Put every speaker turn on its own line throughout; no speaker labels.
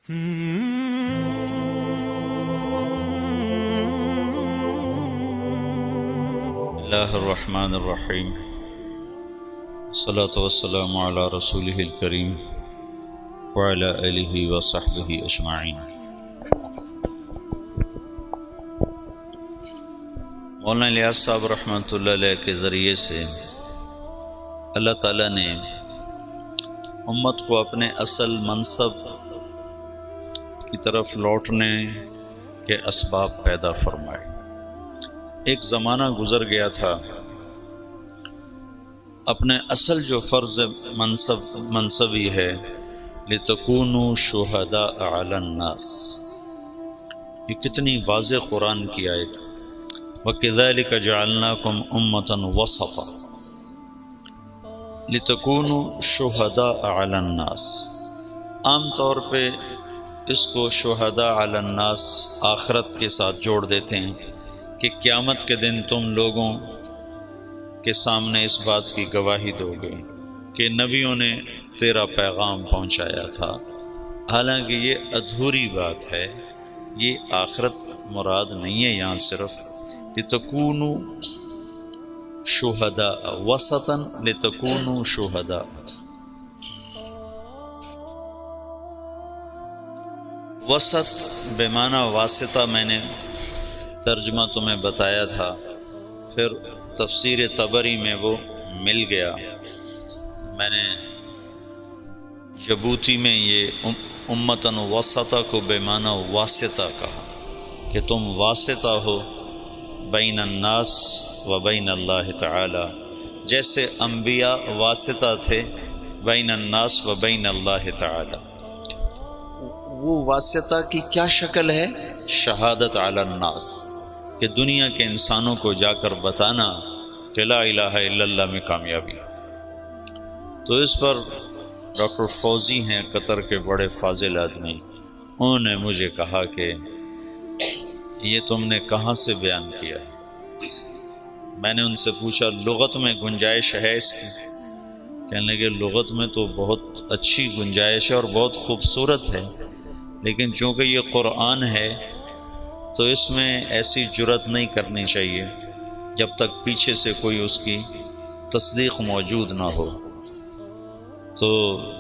اللہ الرحمن الرحیم، الصلاة والسلام علی رسولہ الکریم وعلی آلہ وصحبہ اجمعین۔ مولانا الیاس صاحب رحمۃ اللہ علیہ کے ذریعے سے اللہ تعالیٰ نے امت کو اپنے اصل منصب کی طرف لوٹنے کے اسباب پیدا فرمائے۔ ایک زمانہ گزر گیا تھا، اپنے اصل جو فرض منصبی ہے لِتَكُونُوا شُهَدَاءَ عَلَى النَّاسِ، یہ کتنی واضح قرآن کی آیت۔ وَكَذَلِكَ جَعَلْنَاكُمْ أُمَّةً وَسَطًا لِتَكُونُوا شُهَدَاءَ عَلَى النَّاسِ۔ عام طور پہ اس کو شہداء علی الناس آخرت کے ساتھ جوڑ دیتے ہیں کہ قیامت کے دن تم لوگوں کے سامنے اس بات کی گواہی دو گے کہ نبیوں نے تیرا پیغام پہنچایا تھا۔ حالانکہ یہ ادھوری بات ہے، یہ آخرت مراد نہیں ہے یہاں صرف۔ لِتَكُونُوا شُهَدَاءَ وَسَطًا لِتَكُونُوا شُهَدَاءَ، وسط بمعنی واسطہ میں نے ترجمہ تمہیں بتایا تھا، پھر تفسیر طبری میں وہ مل گیا۔ میں نے جبوتی میں یہ امتن وسطہ کو بمعنی واسطہ کہا کہ تم واسطہ ہو بین الناس و بین اللہ تعالی، جیسے انبیاء واسطہ تھے بین الناس و بین اللہ تعالی۔ وہ واسطہ کی کیا شکل ہے؟ شہادت علی الناس، کہ دنیا کے انسانوں کو جا کر بتانا کہ لا الہ الا اللہ میں کامیابی۔ تو اس پر ڈاکٹر فوزی ہیں قطر کے بڑے فاضل آدمی، انہوں نے مجھے کہا کہ یہ تم نے کہاں سے بیان کیا ہے؟ میں نے ان سے پوچھا لغت میں گنجائش ہے اس کی؟ کہنے لگے لغت میں تو بہت اچھی گنجائش ہے اور بہت خوبصورت ہے، لیکن چونکہ یہ قرآن ہے تو اس میں ایسی جرت نہیں کرنی چاہیے جب تک پیچھے سے کوئی اس کی تصدیق موجود نہ ہو۔ تو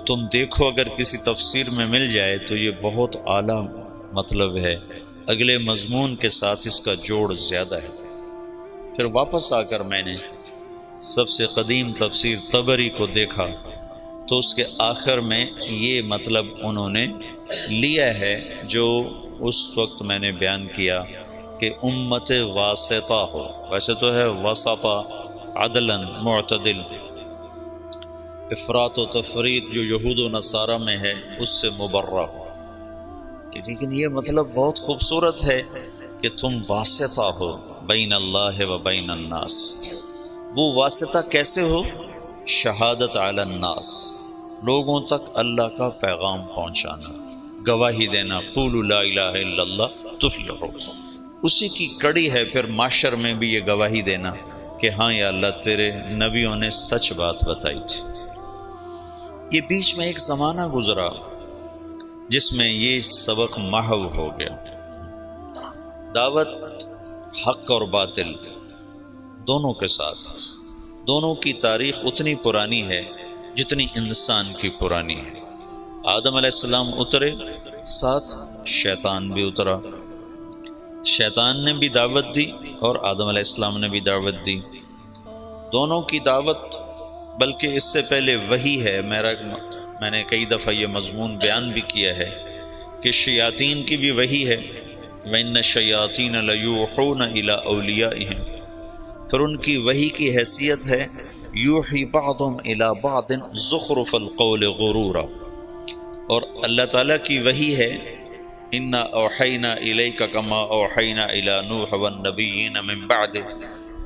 تم دیکھو اگر کسی تفسیر میں مل جائے تو یہ بہت اعلیٰ مطلب ہے، اگلے مضمون کے ساتھ اس کا جوڑ زیادہ ہے۔ پھر واپس آ کر میں نے سب سے قدیم تفسیر طبری کو دیکھا تو اس کے آخر میں یہ مطلب انہوں نے لیا ہے جو اس وقت میں نے بیان کیا کہ امت واسطہ ہو، ویسے تو ہے وسطہ عدلاً معتدل، افراط و تفریط جو یہود و نصارہ میں ہے اس سے مبرہ ہو۔ لیکن یہ مطلب بہت خوبصورت ہے کہ تم واسطہ ہو بین اللہ و بین الناس۔ وہ واسطہ کیسے ہو؟ شہادت علی الناس، لوگوں تک اللہ کا پیغام پہنچانا، گواہی دینا، قولوا لا الہ الا اللہ تفلحوا۔ اسی کی کڑی ہے پھر معاشر میں بھی یہ گواہی دینا کہ ہاں یا اللہ تیرے نبیوں نے سچ بات بتائی تھی۔ یہ بیچ میں ایک زمانہ گزرا جس میں یہ سبق محو ہو گیا۔ دعوت حق اور باطل دونوں کے ساتھ، دونوں کی تاریخ اتنی پرانی ہے جتنی انسان کی پرانی ہے۔ آدم علیہ السلام اترے، ساتھ شیطان بھی اترا، شیطان نے بھی دعوت دی اور آدم علیہ السلام نے بھی دعوت دی۔ دونوں کی دعوت، بلکہ اس سے پہلے وحی ہے، میں نے کئی دفعہ یہ مضمون بیان بھی کیا ہے کہ شیاطین کی بھی وحی ہے، وَإِنَّ الشَّيَاطِينَ لَيُوحُونَ إِلَىٰ أَوْلِيَائِهِمْ، پھر ان کی وحی کی حیثیت ہے یوحی بعضهم إِلَىٰ بَعْضٍ زُخْرُفَ الْقَوْلِ غُرُورًا، اور اللہ تعالیٰ کی وحی ہے اِنَّا أَوْحَيْنَا إِلَيْكَ كَمَا أَوْحَيْنَا إِلَىٰ نُوحٍ وَالنَّبِيِّينَ مِن بَعْدِهِ،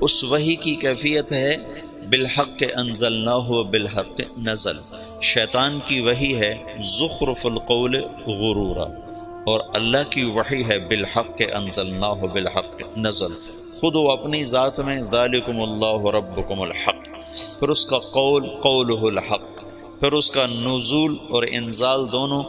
اس وحی کی کیفیت ہے بالحق انزلناہ بالحق نزل۔ شیطان کی وحی ہے زخرف القول غرورا، اور اللہ کی وحی ہے بالحق انزلناہ بالحق نزل۔ خود وہ اپنی ذات میں ذالکم اللہ ربکم الحق، پھر اس کا قول قولہ الحق، پھر اس کا نزول اور انزال دونوں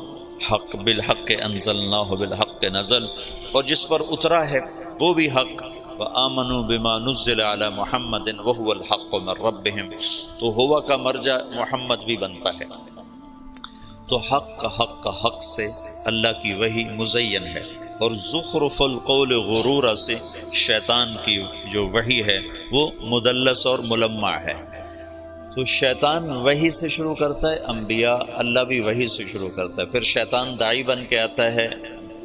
حق بالحق انزلناہ بالحق نزل، اور جس پر اترا ہے وہ بھی حق، وآمنوا بما نزل علی محمد وہو الحق من ربہم، تو ہوا کا مرجع محمد بھی بنتا ہے۔ تو حق سے اللہ کی وحی مزین ہے، اور زخرف القول غرورا سے شیطان کی جو وحی ہے وہ مدلس اور ملمع ہے۔ تو شیطان وحی سے شروع کرتا ہے، انبیاء اللہ بھی وحی سے شروع کرتا ہے، پھر شیطان داعی بن کے آتا ہے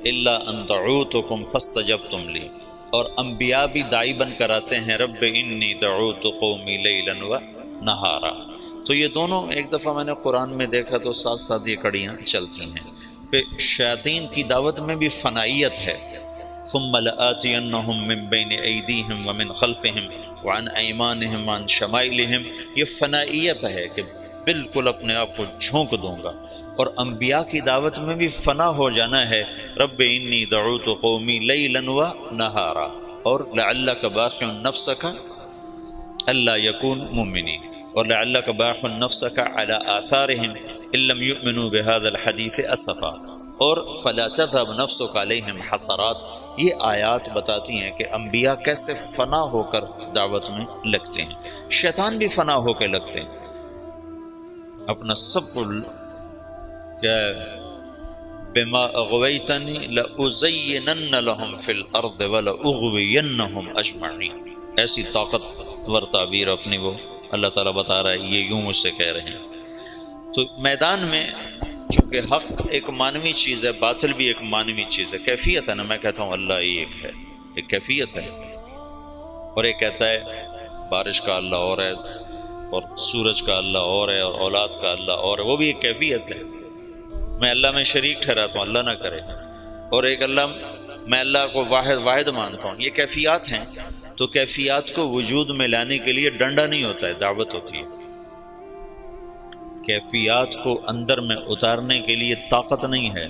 الا ان دعوتکم فاستجبتم لی، اور انبیاء بھی داعی بن کر آتے ہیں رب انی دعوت قومی لیلا و نہارا۔ تو یہ دونوں ایک دفعہ میں نے قرآن میں دیکھا تو ساتھ ساتھ یہ کڑیاں چلتی ہیں۔ پھر شیاطین کی دعوت میں بھی فنائیت ہے، ثم لآتینہم من بین ایدیہم ومن خلفہم وعن ایمانہم وعن شمائلہم، یہ فنائیت ہے کہ بالکل اپنے آپ کو جھونک دوں گا۔ اور انبیاء کی دعوت میں بھی فنا ہو جانا ہے، رب انی دعوت قومی لیلا و نہارا، اور لعلک باخع نفسک الا یکون مؤمنین، اور لعلک باخع نفسک علی آثارہم ان لم یؤمنوا بہذا الحدیث اسفا، اور فلا تذهب نفسک علیہم حسرات۔ یہ آیات بتاتی ہیں کہ انبیاء کیسے فنا ہو کر دعوت میں لگتے ہیں، شیطان بھی فنا ہو کے لگتے ہیں، اپنا سب کو کہ بما اغویتنی لأزینن لهم فی الارض ولأغوینہم اجمعین، ایسی طاقتور تعبیر اپنی وہ اللہ تعالیٰ بتا رہا ہے، یہ یوں مجھ سے کہہ رہے ہیں۔ تو میدان میں چونکہ حق ایک معنوی چیز ہے، باطل بھی ایک معنوی چیز ہے، کیفیت ہے نا، میں کہتا ہوں اللہ ہی ایک ہے، ایک کیفیت ہے، اور ایک کہتا ہے بارش کا اللہ اور ہے، اور سورج کا اللہ اور ہے، اور اولاد کا اللہ اور ہے، وہ بھی ایک کیفیت ہے۔ میں اللہ میں شریک ٹھہراتا ہوں، اللہ نہ کرے، اور ایک اللہ، میں اللہ کو واحد مانتا ہوں، یہ کیفیات ہیں۔ تو کیفیات کو وجود میں لانے کے لیے ڈنڈا نہیں ہوتا ہے، دعوت ہوتی ہے۔ کیفیات کو اندر میں اتارنے کے لیے طاقت نہیں ہے،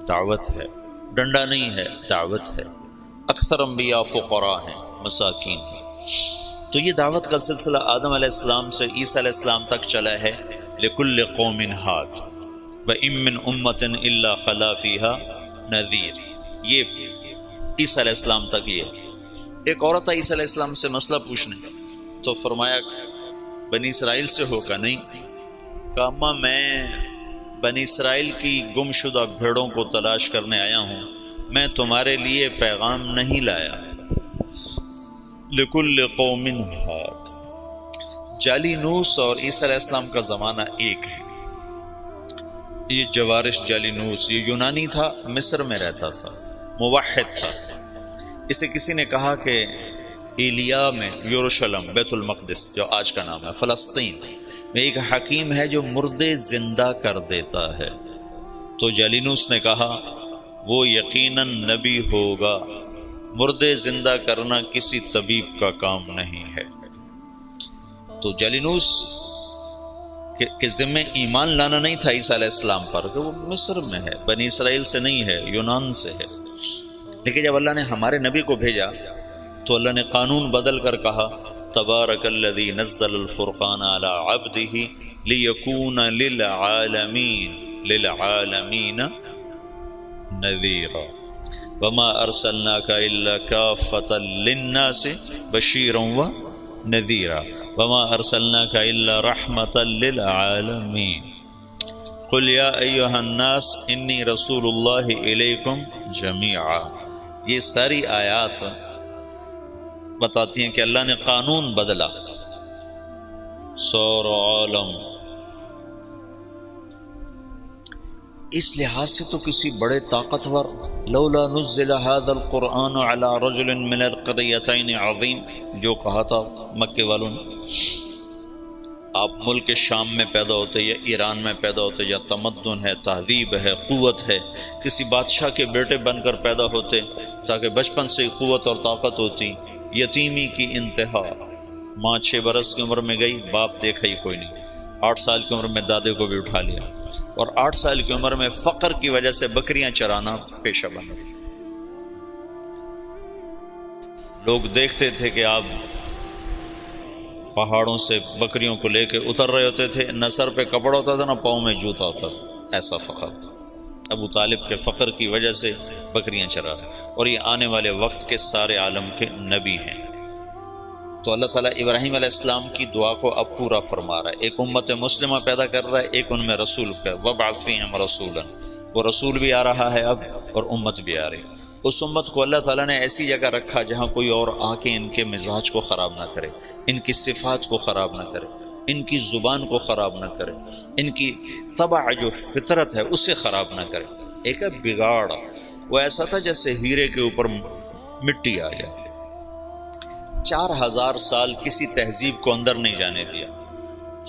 دعوت ہے، ڈنڈا نہیں ہے، دعوت ہے۔ اکثر انبیاء فقراء ہیں، مساکین ہیں۔ تو یہ دعوت کا سلسلہ آدم علیہ السلام سے عیسیٰ علیہ السلام تک چلا ہے، لکل قوم ہاد وَإِن مِّنْ أُمَّةٍ إِلَّا خَلَا فِيهَا نَذِيرٌ، یہ عیسیٰ علیہ السلام تک۔ یہ ایک عورت آئی عیسیٰ علیہ السلام سے مسئلہ پوچھنے، تو فرمایا بنی اسرائیل سے ہو کا؟ نہیں۔ کہا اماں میں بنی اسرائیل کی گم شدہ بھیڑوں کو تلاش کرنے آیا ہوں، میں تمہارے لیے پیغام نہیں لایا۔ لکل قوم ہاد، جالینوس اور عیسیٰ علیہ السلام کا زمانہ ایک ہے۔ یہ جوارش جالینوس یہ یونانی تھا، مصر میں رہتا تھا، موحد تھا۔ اسے کسی نے کہا کہ ایلیا میں یروشلم بیت المقدس جو آج کا نام ہے فلسطین میں ایک حکیم ہے جو مردے زندہ کر دیتا ہے۔ تو جالینوس نے کہا وہ یقیناً نبی ہوگا، مردے زندہ کرنا کسی طبیب کا کام نہیں ہے۔ تو جالینوس کے ذمہ ایمان لانا نہیں تھا عیسیٰ علیہ السلام پر، کہ وہ مصر میں ہے، بنی اسرائیل سے نہیں ہے، یونان سے ہے۔ لیکن جب اللہ نے ہمارے نبی کو بھیجا تو اللہ نے قانون بدل کر کہا تبارک الذی نزل الفرقان علی عبدہ لیکون للعالمین نذیرا وما ارسلناک الا کافۃ للناس بشیرا ونذیرا وما ارسلناک الا رحمۃ للعالمین قل یا ایھا الناس انی رسول اللہ الیکم جمیعا۔ یہ ساری آیات بتاتی ہیں کہ اللہ نے قانون بدلا، سارا عالم۔ اس لحاظ سے تو کسی بڑے طاقتور، لولا نزل هذا القرآن على رجل من القريتين عظیم، جو کہا تھا مکے والوں نے، آپ ملک شام میں پیدا ہوتے یا ایران میں پیدا ہوتے، یا تمدن ہے، تہذیب ہے، قوت ہے، کسی بادشاہ کے بیٹے بن کر پیدا ہوتے تاکہ بچپن سے قوت اور طاقت ہوتی۔ یتیمی کی انتہا، ماں 6 برس کی عمر میں گئی، باپ دیکھا ہی کوئی نہیں، 8 سال کی عمر میں دادے کو بھی اٹھا لیا، اور 8 سال کی عمر میں فقر کی وجہ سے بکریاں چرانا پیشہ بنا۔ لوگ دیکھتے تھے کہ آپ پہاڑوں سے بکریوں کو لے کے اتر رہے ہوتے تھے، نہ سر پہ کپڑا ہوتا تھا نہ پاؤں میں جوتا ہوتا تھا، ایسا فقر تھا۔ ابو طالب کے فقر کی وجہ سے بکریاں چرا، اور یہ آنے والے وقت کے سارے عالم کے نبی ہیں۔ تو اللہ تعالیٰ ابراہیم علیہ السلام کی دعا کو اب پورا فرما رہا ہے، ایک امت مسلمہ پیدا کر رہا ہے، ایک ان میں رسول کا، وَابْعَثْ فِيهِمْ رَسُولًا، وہ رسول بھی آ رہا ہے اب اور امت بھی آ رہی۔ اس امت کو اللہ تعالیٰ نے ایسی جگہ رکھا جہاں کوئی اور آ کے ان کے مزاج کو خراب نہ کرے، ان کی صفات کو خراب نہ کرے، ان کی زبان کو خراب نہ کرے، ان کی طبع جو فطرت ہے اسے خراب نہ کرے۔ ایک ہے بگاڑ، وہ ایسا تھا جیسے ہیرے کے اوپر مٹی آ جائے۔ 4000 سال کسی تہذیب کو اندر نہیں جانے دیا۔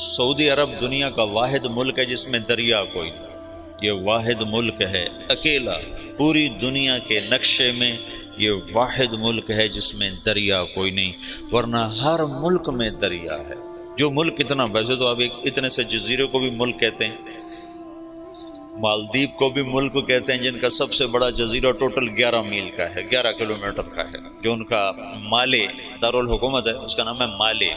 سعودی عرب دنیا کا واحد ملک ہے جس میں دریا کوئی نہیں، یہ واحد ملک ہے اکیلا، پوری دنیا کے نقشے میں یہ واحد ملک ہے جس میں دریا کوئی نہیں، ورنہ ہر ملک میں دریا ہے۔ جو ملک اتنا، ویسے تو اب اتنے سے جزیرے کو بھی ملک کہتے ہیں، مالدیپ کو بھی ملک کہتے ہیں، جن کا سب سے بڑا جزیرہ ٹوٹل 11 میل کا ہے، 11 کلومیٹر کا ہے، جو ان کا مالے دارالحکومت ہے اس کا نام ہے مالے،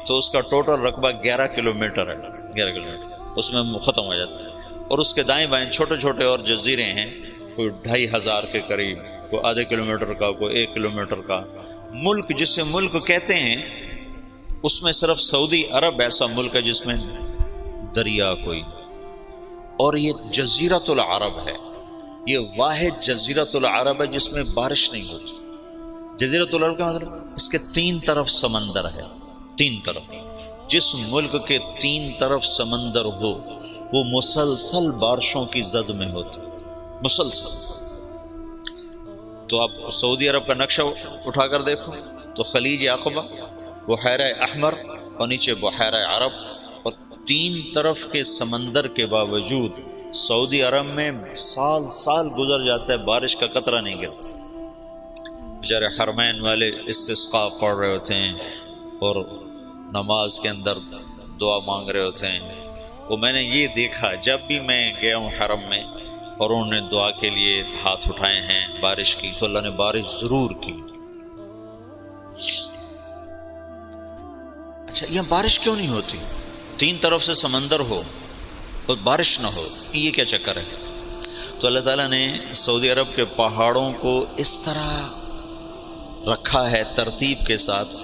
تو اس کا ٹوٹل رقبہ 11 کلومیٹر ہے، 11 کلومیٹر اس میں ختم ہو جاتا ہے۔ اور اس کے دائیں بائیں چھوٹے چھوٹے اور جزیرے ہیں، کوئی 2500 کے قریب، کوئی آدھے کلومیٹر کا، کوئی 1 کلومیٹر کا۔ ملک جسے ملک کہتے ہیں اس میں صرف سعودی عرب ایسا ملک ہے جس میں دریا کوئی، اور یہ جزیرۃ العرب ہے، یہ واحد جزیرۃ العرب ہے جس میں بارش نہیں ہوتی۔ جزیرۃ العرب کا مطلب اس کے 3 طرف سمندر ہے، 3 طرف۔ جس ملک کے 3 طرف سمندر ہو وہ مسلسل بارشوں کی زد میں ہوتی، مسلسل۔ تو آپ سعودی عرب کا نقشہ اٹھا کر دیکھو تو خلیج عقبہ، بحیرہ احمر اور نیچے بحیرہ عرب، اور 3 طرف کے سمندر کے باوجود سعودی عرب میں سال سال گزر جاتا ہے، بارش کا قطرہ نہیں گرتا۔ بیچارے حرمین والے استسقاء پڑھ رہے ہوتے ہیں اور نماز کے اندر دعا مانگ رہے ہوتے ہیں۔ وہ میں نے یہ دیکھا جب بھی میں گیا ہوں حرم میں اور انہوں نے دعا کے لیے ہاتھ اٹھائے ہیں بارش کی، تو اللہ نے بارش ضرور کی۔ اچھا، یہاں بارش کیوں نہیں ہوتی؟ 3 طرف سے سمندر ہو اور بارش نہ ہو، یہ کیا چکر ہے؟ تو اللہ تعالیٰ نے سعودی عرب کے پہاڑوں کو اس طرح رکھا ہے ترتیب کے ساتھ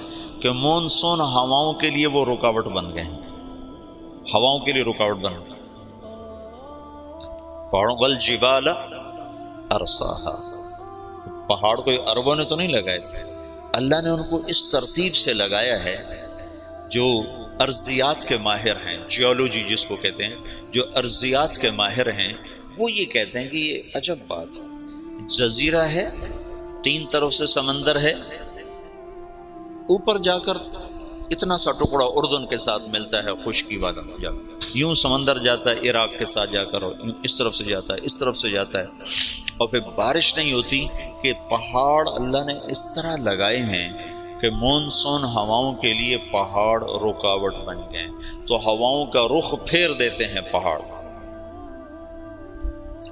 کہ مونسون ہواؤں کے لیے وہ رکاوٹ بن گئے ہیں، ہواؤں کے لیے رکاوٹ بن گئی۔ پہاڑوں والجبال ارساہا، پہاڑ کوئی عربوں نے تو نہیں لگائے تھے، اللہ نے ان کو اس ترتیب سے لگایا ہے۔ جو ارضیات کے ماہر ہیں، جیولوجی جس کو کہتے ہیں، جو ارضیات کے ماہر ہیں وہ یہ کہتے ہیں کہ یہ عجب بات ہے، جزیرہ ہے، 3 طرف سے سمندر ہے، اوپر جا کر اتنا سا ٹکڑا اردن کے ساتھ ملتا ہے خشکی والا، یوں سمندر جاتا ہے عراق کے ساتھ جا کر، اس طرف سے جاتا ہے، اس طرف سے جاتا ہے، اور پھر بارش نہیں ہوتی کہ پہاڑ اللہ نے اس طرح لگائے ہیں کہ مونسون ہواؤں کے لیے پہاڑ رکاوٹ بن گئے، تو ہواؤں کا رخ پھیر دیتے ہیں پہاڑ۔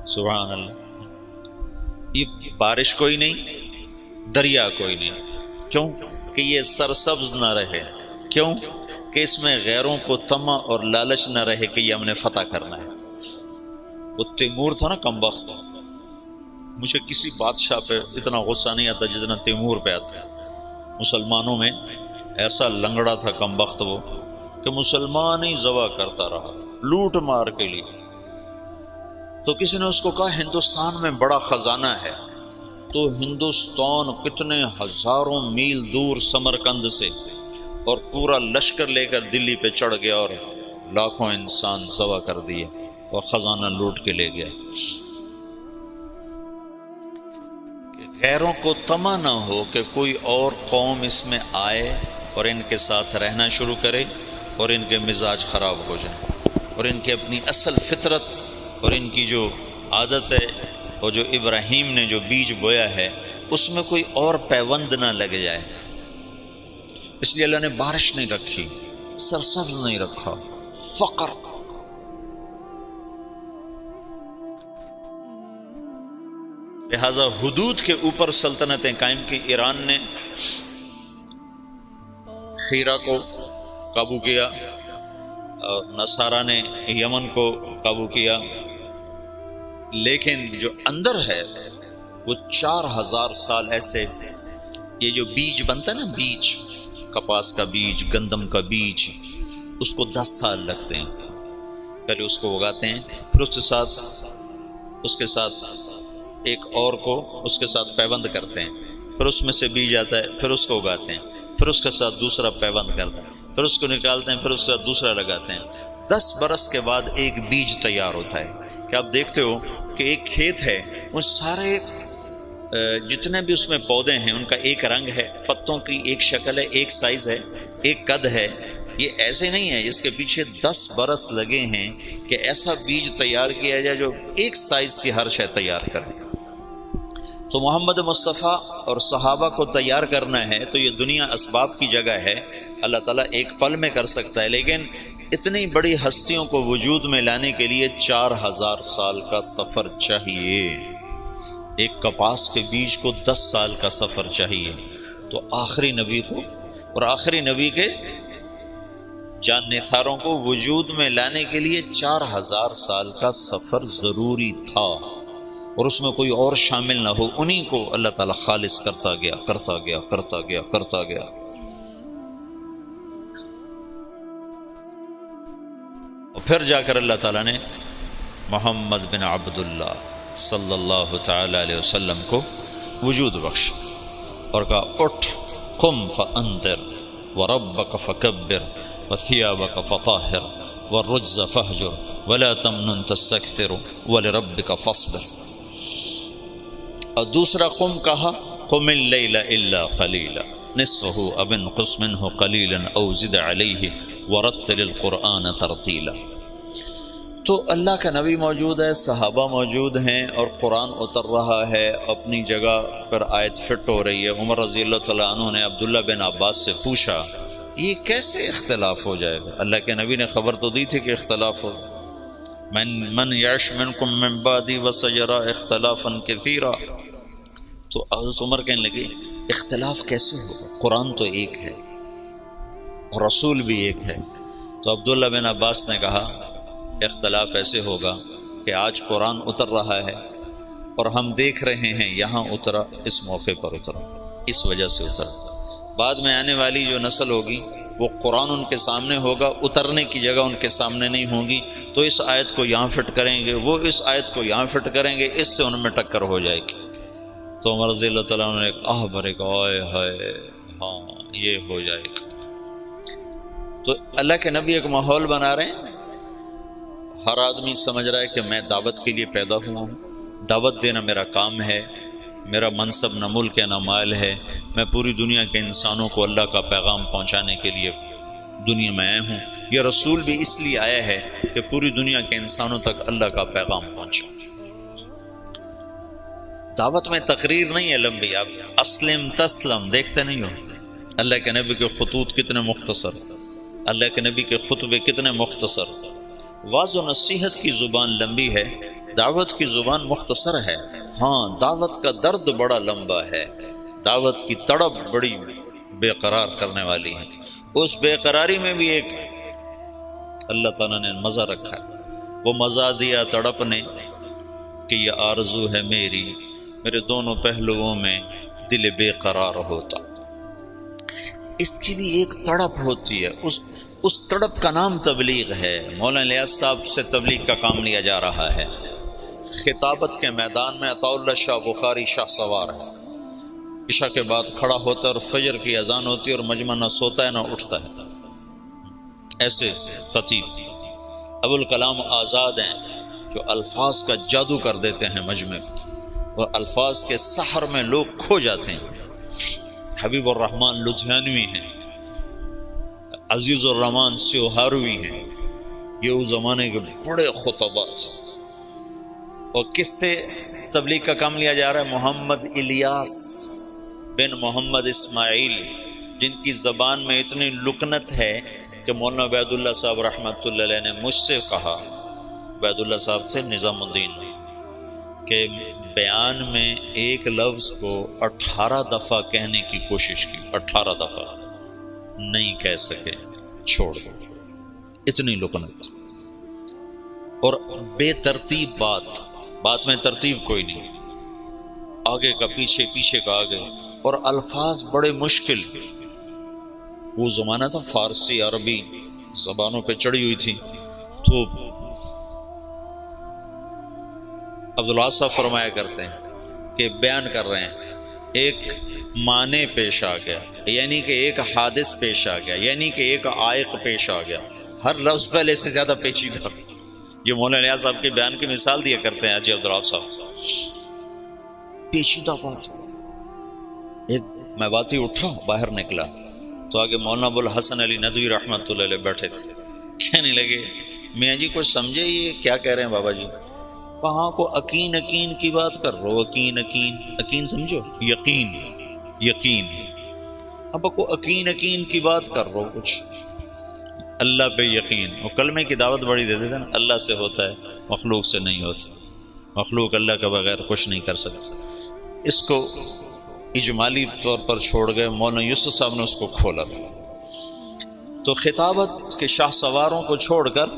سبحان اللہ، یہ بارش کوئی نہیں، دریا کوئی نہیں، کیوں کہ یہ سرسبز نہ رہے، کیوں کہ اس میں غیروں کو طمع اور لالچ نہ رہے کہ یہ ہم نے فتح کرنا ہے۔ وہ تیمور تھا نا کم بخت، مجھے کسی بادشاہ پہ اتنا غصہ نہیں آتا جتنا تیمور پہ آتا ہے۔ مسلمانوں میں ایسا لنگڑا تھا کم بخت وہ کہ مسلمان ہی ذبح کرتا رہا لوٹ مار کے لیے۔ تو کسی نے اس کو کہا ہندوستان میں بڑا خزانہ ہے، تو ہندوستان کتنے ہزاروں میل دور سمرقند سے اور پورا لشکر لے کر دلی پہ چڑھ گیا اور لاکھوں انسان ذبح کر دیے اور خزانہ لوٹ کے لے گیا۔ غیروں کو طمع نہ ہو کہ کوئی اور قوم اس میں آئے اور ان کے ساتھ رہنا شروع کرے اور ان کے مزاج خراب ہو جائیں، اور ان کے اپنی اصل فطرت اور ان کی جو عادت ہے اور جو ابراہیم نے جو بیج بویا ہے اس میں کوئی اور پیوند نہ لگ جائے۔ اس لیے اللہ نے بارش نہیں رکھی، سرسبز نہیں رکھا، فقر۔ لہذا حدود کے اوپر سلطنتیں قائم کی۔ ایران نے ہیرا کو قابو کیا اور نصارہ نے یمن کو قابو کیا، لیکن جو اندر ہے وہ 4000 سال ایسے، یہ جو بیج بنتا ہے نا، بیج کپاس کا بیج، گندم کا بیج، اس کو 10 سال لگتے ہیں۔ پہلے اس کو اگاتے ہیں، پھر اس کے ساتھ ایک اور کو اس کے ساتھ پیوند کرتے ہیں، پھر اس میں سے بیج آتا ہے، پھر اس کو اگاتے ہیں، پھر اس کے ساتھ دوسرا پیوند کرتے ہیں، پھر اس کو نکالتے ہیں، پھر اس کے ساتھ دوسرا لگاتے ہیں۔ 10 برس کے بعد ایک بیج تیار ہوتا ہے کہ آپ دیکھتے ہو کہ ایک کھیت ہے، وہ سارے جتنے بھی اس میں پودے ہیں ان کا ایک رنگ ہے، پتوں کی ایک شکل ہے، ایک سائز ہے، ایک قد ہے۔ یہ ایسے نہیں ہے، اس کے پیچھے 10 برس لگے ہیں کہ ایسا بیج تیار کیا جائے جو ایک سائز کی ہر شے تیار کرے۔ تو محمد مصطفیٰ اور صحابہ کو تیار کرنا ہے تو یہ دنیا اسباب کی جگہ ہے، اللہ تعالیٰ ایک پل میں کر سکتا ہے، لیکن اتنی بڑی ہستیوں کو وجود میں لانے کے لیے 4000 سال کا سفر چاہیے۔ ایک کپاس کے بیج کو 10 سال کا سفر چاہیے، تو آخری نبی کو اور آخری نبی کے جان نثاروں کو وجود میں لانے کے لیے 4000 سال کا سفر ضروری تھا، اور اس میں کوئی اور شامل نہ ہو، انہی کو اللہ تعالیٰ خالص کرتا گیا کرتا گیا کرتا گیا کرتا گیا۔ اور پھر جا کر اللہ تعالیٰ نے محمد بن عبداللہ صلی اللہ تعالی علیہ وسلم کو وجود بخش اور کہا اٹھ قم فانذر وربک فکبر وثیابک فطہر والرجز فہجر ولا تمنن تستکثر ولربک فاصبر۔ اور دوسرا قم کہا قم اللیل الا قلیلا نصفہ او انقص منہ قلیلا او زد علیہ ورتل القرآن ترتیلا۔ تو اللہ کا نبی موجود ہے، صحابہ موجود ہیں، اور قرآن اتر رہا ہے، اپنی جگہ پر آیت فٹ ہو رہی ہے۔ عمر رضی اللہ تعالیٰ عنہ نے عبداللہ بن عباس سے پوچھا یہ کیسے اختلاف ہو جائے گا؟ اللہ کے نبی نے خبر تو دی تھی کہ اختلاف ہو، من یعش منکم من بعدی وسیرا اختلافا کثیرا۔ تو حضرت عمر کہنے لگے اختلاف کیسے ہوگا؟ قرآن تو ایک ہے اور رسول بھی ایک ہے۔ تو عبداللہ بن عباس نے کہا اختلاف ایسے ہوگا کہ آج قرآن اتر رہا ہے اور ہم دیکھ رہے ہیں یہاں اترا، اس موقع پر اترا، اس وجہ سے اترا۔ بعد میں آنے والی جو نسل ہوگی وہ قرآن ان کے سامنے ہوگا، اترنے کی جگہ ان کے سامنے نہیں ہوگی، تو اس آیت کو یہاں فٹ کریں گے، وہ اس آیت کو یہاں فٹ کریں گے، اس سے ان میں ٹکر ہو جائے گی۔ تو عمر رضی اللہ تعالیٰ عنہ نے آہ بھرے کہ آئے ہائے ہاں یہ ہو جائے گا۔ تو اللہ کے نبی ایک ماحول بنا رہے ہیں، ہر آدمی سمجھ رہا ہے کہ میں دعوت کے لیے پیدا ہوا ہوں، دعوت دینا میرا کام ہے، میرا منصب نہ ملک ہے نہ مال ہے، میں پوری دنیا کے انسانوں کو اللہ کا پیغام پہنچانے کے لیے دنیا میں آیا ہوں۔ یہ رسول بھی اس لیے آیا ہے کہ پوری دنیا کے انسانوں تک اللہ کا پیغام پہنچے۔ دعوت میں تقریر نہیں ہے لمبی، آپ اسلم تسلم دیکھتے نہیں ہو۔ اللہ کے نبی کے خطوط کتنے مختصر، اللہ کے نبی کے خطبے کتنے مختصر۔ واعظ و نصیحت کی زبان لمبی ہے، دعوت کی زبان مختصر ہے۔ ہاں دعوت کا درد بڑا لمبا ہے، دعوت کی تڑپ بڑی بے قرار کرنے والی ہے۔ اس بے قراری میں بھی ایک اللہ تعالیٰ نے مزہ رکھا ہے، وہ مزہ دیا تڑپ نے کہ یہ آرزو ہے میری، میرے دونوں پہلوؤں میں دل بے قرار ہوتا۔ اس کی بھی ایک تڑپ ہوتی ہے، اس تڑپ کا نام تبلیغ ہے۔ مولانا الیاس صاحب سے تبلیغ کا کام لیا جا رہا ہے۔ خطابت کے میدان میں عطاء اللہ شاہ بخاری شاہ سوار ہے، عشاء کے بعد کھڑا ہوتا ہے اور فجر کی اذان ہوتی ہے اور مجمع نہ سوتا ہے نہ اٹھتا ہے۔ ایسے خطیب ابو الکلام آزاد ہیں جو الفاظ کا جادو کر دیتے ہیں مجمع کو، اور الفاظ کے سحر میں لوگ کھو جاتے ہیں۔ حبیب الرحمن لدھیانوی ہیں، عزیز الرحمن سیوہاروی ہیں، یہ اس زمانے کے بڑے خطبات۔ اور کس سے تبلیغ کا کام لیا جا رہا ہے؟ محمد الیاس بن محمد اسماعیل، جن کی زبان میں اتنی لکنت ہے کہ مولانا عبید اللہ صاحب رحمۃ اللہ علیہ نے مجھ سے کہا، عبید اللہ صاحب تھے نظام الدین، کہ بیان میں ایک لفظ کو 18 دفعہ کہنے کی کوشش کی، 18 دفعہ نہیں کہہ سکے، چھوڑ دو، اتنی لکنت اور بے ترتیب بات میں ترتیب کوئی نہیں، آگے کا پیچھے، پیچھے کا آگے، اور الفاظ بڑے مشکل۔ وہ زمانہ تھا فارسی عربی زبانوں پہ چڑھی ہوئی تھی، تو عبداللہ صاحب فرمایا کرتے ہیں کہ بیان کر رہے ہیں ایک معنی پیش آ گیا، یعنی کہ ایک حادث پیش آ گیا، یعنی کہ ایک عائق پیش آ گیا، ہر لفظ پہلے سے زیادہ پیچیدہ۔ یہ مولانا الیاس صاحب کے بیان کی مثال دیا کرتے ہیں حاجی عبداللہ صاحب، پیچیدہ بات۔ ایک میں باتی اٹھا، باہر نکلا تو آگے مولانا ابوالحسن علی ندوی رحمۃ اللہ علیہ بیٹھے تھے، کہنے لگے میاں جی کچھ سمجھے یہ کیا کہہ رہے ہیں بابا جی؟ وہاں کو یقین کی بات کر رہو، یقین سمجھو، یقین اب کو یقین کی بات کر رہو، کچھ اللہ پہ یقین۔ وہ کلمے کی دعوت بڑی دیتے تھے نا، اللہ سے ہوتا ہے مخلوق سے نہیں ہوتا، مخلوق اللہ کے بغیر کچھ نہیں کر سکتا۔ اس کو اجمالی طور پر چھوڑ گئے، مولانا یوسف صاحب نے اس کو کھولا۔ تو خطابت کے شاہ سواروں کو چھوڑ کر،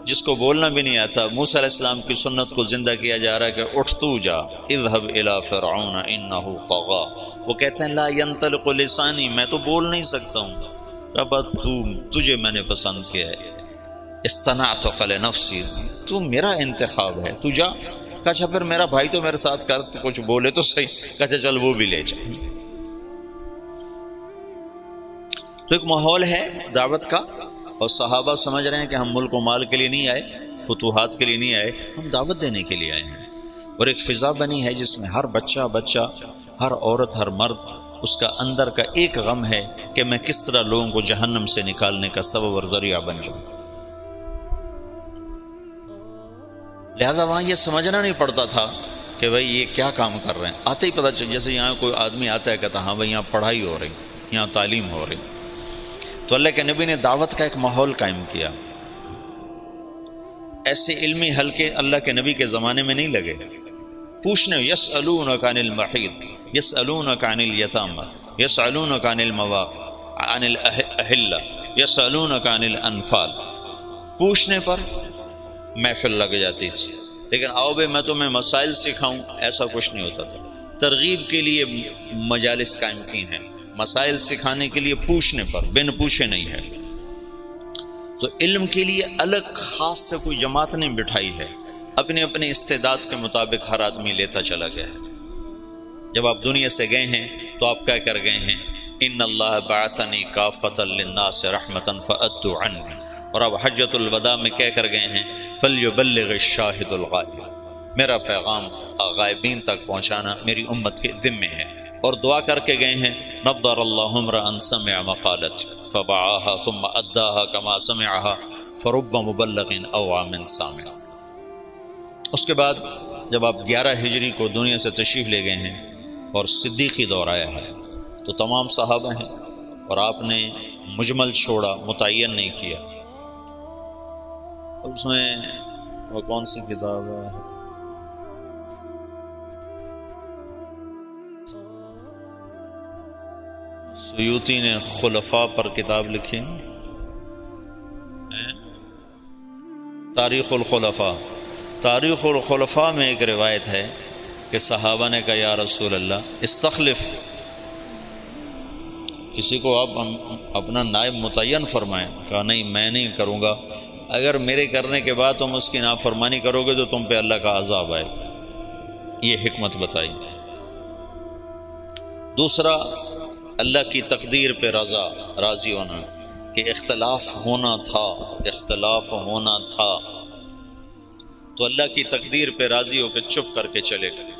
جس کو بولنا بھی نہیں آتا، موسیٰ علیہ السلام کی سنت کو زندہ کیا جا رہا ہے کہ اٹھ تو جا، اذهب الى فرعون انه طغى۔ وہ کہتے ہیں لا ينطلق لسانی، میں تو بول نہیں سکتا ہوں، رب تجھے میں نے پسند کیا ہے، اصطنعتک لنفسی، تو میرا انتخاب ہے، تو جا۔ کہا اچھا پھر میرا بھائی تو میرے ساتھ کر، کچھ بولے تو صحیح۔ کہا اچھا چل وہ بھی لے جا۔ تو ایک ماحول ہے دعوت کا، اور صحابہ سمجھ رہے ہیں کہ ہم ملک و مال کے لیے نہیں آئے، فتوحات کے لیے نہیں آئے، ہم دعوت دینے کے لیے آئے ہیں۔ اور ایک فضا بنی ہے جس میں ہر بچہ، ہر عورت، ہر مرد، اس کا اندر کا ایک غم ہے کہ میں کس طرح لوگوں کو جہنم سے نکالنے کا سبب اور ذریعہ بن جاؤں۔ لہٰذا وہاں یہ سمجھنا نہیں پڑتا تھا کہ بھئی یہ کیا کام کر رہے ہیں، آتے ہی پتہ چل، جیسے یہاں کوئی آدمی آتا ہے کہتا ہاں بھئی یہاں پڑھائی ہو رہی، یہاں تعلیم ہو رہی۔ تو اللہ کے نبی نے دعوت کا ایک ماحول قائم کیا۔ ایسے علمی حلقے اللہ کے نبی کے زمانے میں نہیں لگے۔ پوچھنے یسألونک عن المحیض، یسألونک عن الیتامى، یسألونک عن المواقع، عن الاہلہ، یسألونک عن الانفال۔ پوچھنے پر محفل لگ جاتی تھی، لیکن آؤ بھائی میں تمہیں مسائل سکھاؤں، ایسا کچھ نہیں ہوتا تھا۔ ترغیب کے لیے مجالس قائم کی ہیں، مسائل سکھانے کے لیے پوچھنے پر، بن پوچھے نہیں ہے۔ تو علم کے لیے الگ خاص سے کوئی جماعت نہیں بٹھائی ہے، اپنے اپنے استعداد کے مطابق ہر آدمی لیتا چلا گیا ہے۔ جب آپ دنیا سے گئے ہیں تو آپ کیا کر گئے ہیں؟ ان اللہ بعثنی کافۃ للناس رحمۃ فأدوا عنی، اور اب حجۃ الوداع میں کہہ کر گئے ہیں فلیبلغ الشاہد الغائب، میرا پیغام غائبین تک پہنچانا میری امت کے ذمے ہے۔ اور دعا کر کے گئے ہیں نضر اللہ امرأ سمع مقالت فبعاها ثم اداها كما سمعها فرب مبلغ اوعى من سامع۔ اس کے بعد جب آپ 11 ہجری کو دنیا سے تشریف لے گئے ہیں اور صدیقی دور آیا ہے تو تمام صحابہ ہیں، اور آپ نے مجمل چھوڑا، متعین نہیں کیا۔ اس میں وہ کون سی کتاب ہے؟ سیوطی نے خلفاء پر کتاب لکھی، تاریخ الخلفاء۔ تاریخ الخلفاء میں ایک روایت ہے کہ صحابہ نے کہا یا رسول اللہ استخلف، کسی کو آپ اپنا نائب متعین فرمائیں۔ کہا نہیں میں نہیں کروں گا، اگر میرے کرنے کے بعد تم اس کی نافرمانی کرو گے تو تم پہ اللہ کا عذاب آئے گا۔ یہ حکمت بتائی۔ دوسرا اللہ کی تقدیر پہ راضی ہونا، کہ اختلاف ہونا تھا تو اللہ کی تقدیر پہ راضی ہو کے چپ کر کے چلے گئے۔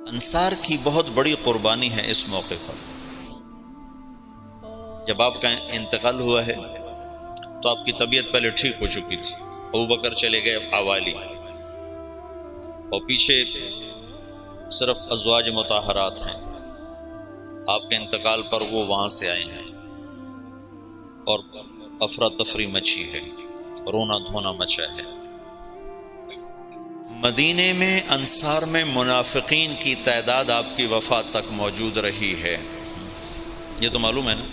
انصار کی بہت بڑی قربانی ہے اس موقع پر۔ جب آپ کا انتقال ہوا ہے تو آپ کی طبیعت پہلے ٹھیک ہو چکی تھی، ابوبکر چلے گئے حوالی، اور پیچھے صرف ازواج مطہرات ہیں۔ آپ کے انتقال پر وہ وہاں سے آئے ہیں اور افراتفری مچی ہے، رونا دھونا مچا ہے۔ مدینے میں انصار میں منافقین کی تعداد آپ کی وفات تک موجود رہی ہے، یہ تو معلوم ہے نا،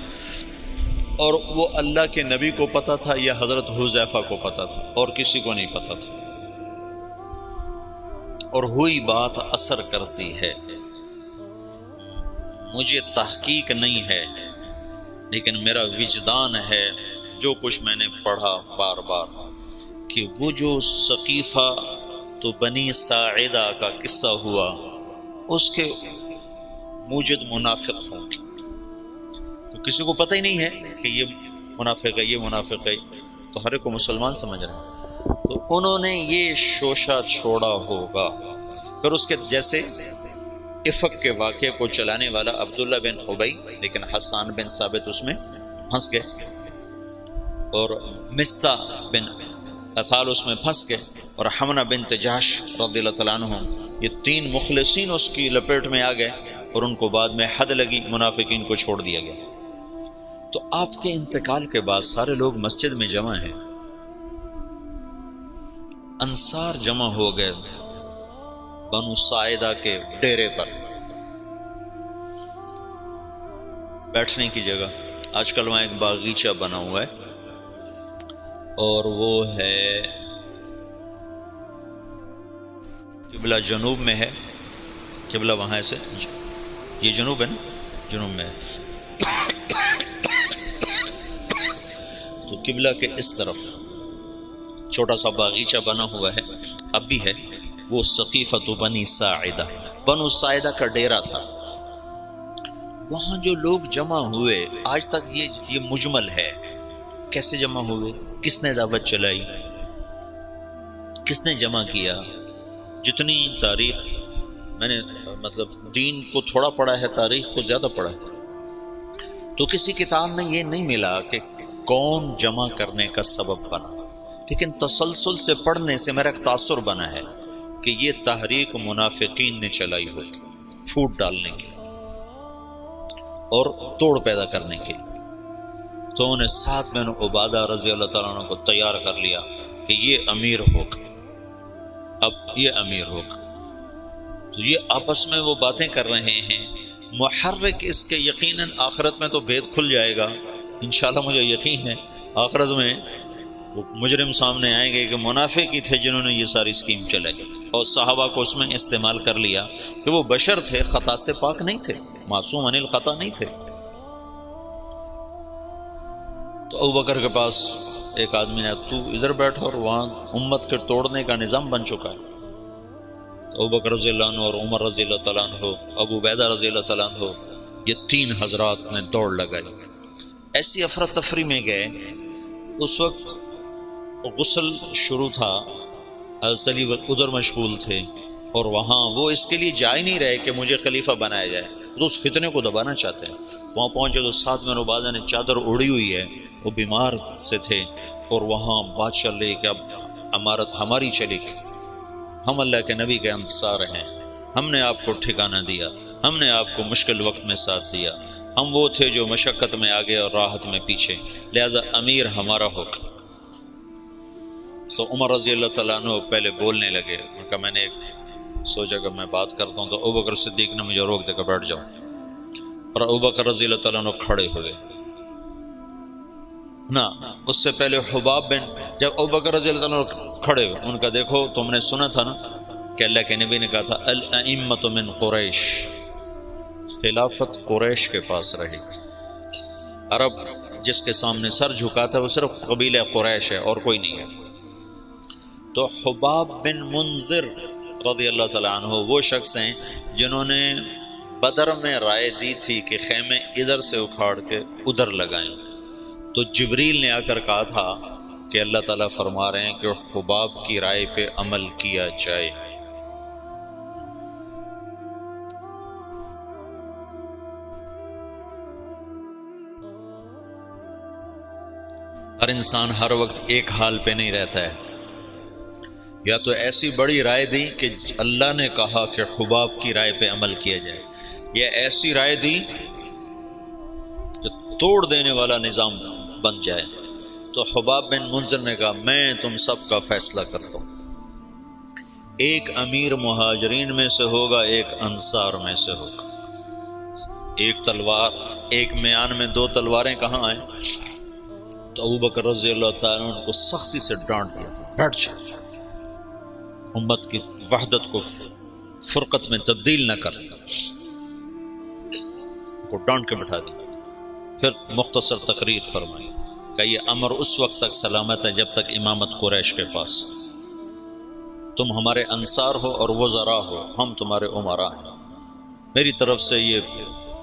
اور وہ اللہ کے نبی کو پتہ تھا یا حضرت حذیفہ کو پتہ تھا، اور کسی کو نہیں پتہ تھا، اور ہوئی بات اثر کرتی ہے۔ مجھے تحقیق نہیں ہے لیکن میرا وجدان ہے، جو کچھ میں نے پڑھا بار بار، کہ وہ جو سقیفہ تو بنی ساعدہ کا قصہ ہوا، اس کے موجد منافق ہوں گے، تو کسی کو پتہ ہی نہیں ہے کہ یہ منافق ہے، یہ منافق ہے، تو ہر ایک کو مسلمان سمجھ رہے ہیں، تو انہوں نے یہ شوشہ چھوڑا ہوگا۔ پھر اس کے جیسے افق کے واقعے کو چلانے والا عبداللہ بن ابی، لیکن حسان بن ثابت اس میں پھنس گئے، اور مصطح بن اثال اس میں پھنس گئے، اور حمنہ بنت جحش رضی اللہ تعالیٰ عنہ، یہ تین مخلصین اس کی لپیٹ میں آ گئے، اور ان کو بعد میں حد لگی، منافقین کو چھوڑ دیا گیا۔ تو آپ کے انتقال کے بعد سارے لوگ مسجد میں جمع ہیں، انصار جمع ہو گئے بنو ساعدہ کے ڈیرے پر، بیٹھنے کی جگہ۔ آج کل وہاں ایک باغیچہ بنا ہوا ہے، اور وہ ہے قبلہ جنوب میں ہے، قبلہ وہاں سے یہ جنوب ہے نا، جنوب میں ہے، تو قبلہ کے اس طرف چھوٹا سا باغیچہ بنا ہوا ہے، اب بھی ہے، وہ سقیفۃ بنی ساعدہ، بنو ساعدہ کا ڈیرا تھا۔ وہاں جو لوگ جمع ہوئے، آج تک یہ مجمل ہے، کیسے جمع ہوئے، کس نے دعوت چلائی، کس نے جمع کیا۔ جتنی تاریخ میں نے مطلب دین کو تھوڑا پڑھا ہے، تاریخ کو زیادہ پڑھا ہے، تو کسی کتاب میں یہ نہیں ملا کہ کون جمع کرنے کا سبب بنا، لیکن تسلسل سے پڑھنے سے میرا ایک تاثر بنا ہے کہ یہ تحریک منافقین نے چلائی ہوگی، پھوٹ ڈالنے کی اور توڑ پیدا کرنے کے، تو انہیں سعد بن عبادہ رضی اللہ تعالیٰ عنہ کو تیار کر لیا کہ یہ امیر ہوگا، اب یہ امیر ہوگا۔ تو یہ آپس میں وہ باتیں کر رہے ہیں، محرک اس کے یقیناً آخرت میں تو بھید کھل جائے گا، انشاءاللہ مجھے یقین ہے آخرت میں وہ مجرم سامنے آئیں گے کہ منافق ہی تھے جنہوں نے یہ ساری اسکیم چلائی، اور صحابہ کو اس میں استعمال کر لیا کہ وہ بشر تھے، خطا سے پاک نہیں تھے، معصوم عن الخطا نہیں تھے۔ تو ابوبکر کے پاس ایک آدمی نے، تو ادھر بیٹھ، اور وہاں امت کے توڑنے کا نظام بن چکا ہے۔ تو ابوبکر رضی اللہ عنہ اور عمر رضی اللہ تعالیٰ عنہ، ابو عبیدہ رضی اللہ تعالیٰ عنہ، یہ تین حضرات نے دوڑ لگائی، ایسی افراتفری میں گئے۔ اس وقت غسل شروع تھا، حضرت علی ادھر مشغول تھے، اور وہاں وہ اس کے لیے جا ہی نہیں رہے کہ مجھے خلیفہ بنایا جائے، تو اس فتنے کو دبانا چاہتے ہیں۔ وہاں پہنچے تو سعد بن عبادہ نے چادر اڑی ہوئی ہے، وہ بیمار سے تھے، اور وہاں بات چل رہی کہ اب امارت ہماری چلی، ہم اللہ کے نبی کے انصار ہیں، ہم نے آپ کو ٹھکانہ دیا، ہم نے آپ کو مشکل وقت میں ساتھ دیا، ہم وہ تھے جو مشقت میں آگے اور راحت میں پیچھے، لہذا امیر ہمارا ہوگا۔ تو عمر رضی اللہ تعالیٰ عنہ پہلے بولنے لگے، ان کا میں نے سوچا کہ میں بات کرتا ہوں، تو ابوبکر صدیق نے مجھے روک دے کر بیٹھ جاؤ، اور ابوبکر رضی اللہ تعالیٰ عنہ کھڑے ہوئے نا۔ اس سے پہلے حباب بن، جب ابوبکر رضی اللہ تعالیٰ عنہ کھڑے ہوئے، ان کا دیکھو تم نے سنا تھا نا کہ اللہ کے نبی نے کہا تھا الائمۃ من قریش، خلافت قریش کے پاس رہے گی، عرب جس کے سامنے سر جھکاتا ہے وہ صرف قبیلہ قریش ہے اور کوئی نہیں ہے۔ تو حباب بن منذر رضی اللہ تعالیٰ عنہ وہ شخص ہیں جنہوں نے بدر میں رائے دی تھی کہ خیمے ادھر سے اکھاڑ کے ادھر لگائیں، تو جبریل نے آ کر کہا تھا کہ اللہ تعالیٰ فرما رہے ہیں کہ حباب کی رائے پہ عمل کیا جائے۔ ہر انسان ہر وقت ایک حال پہ نہیں رہتا ہے، یا تو ایسی بڑی رائے دی کہ اللہ نے کہا کہ حباب کی رائے پہ عمل کیا جائے، یا ایسی رائے دی جو توڑ دینے والا نظام بن جائے۔ تو حباب بن منذر نے کہا میں تم سب کا فیصلہ کرتا ہوں، ایک امیر مہاجرین میں سے ہوگا، ایک انصار میں سے ہوگا۔ ایک تلوار، ایک میان میں دو تلواریں کہاں آئیں؟ تو ابوبکر رضی اللہ تعالیٰ عنہ ان کو سختی سے ڈانٹ دیا، بیٹھ جا، امت کی وحدت کو فرقت میں تبدیل نہ کر، کو ڈانٹ کے بٹھا دیا۔ پھر مختصر تقریر فرمائی کہ یہ امر اس وقت تک سلامت ہے جب تک امامت قریش کے پاس، تم ہمارے انصار ہو اور وزراء ہو، ہم تمہارے امراء ہیں، میری طرف سے یہ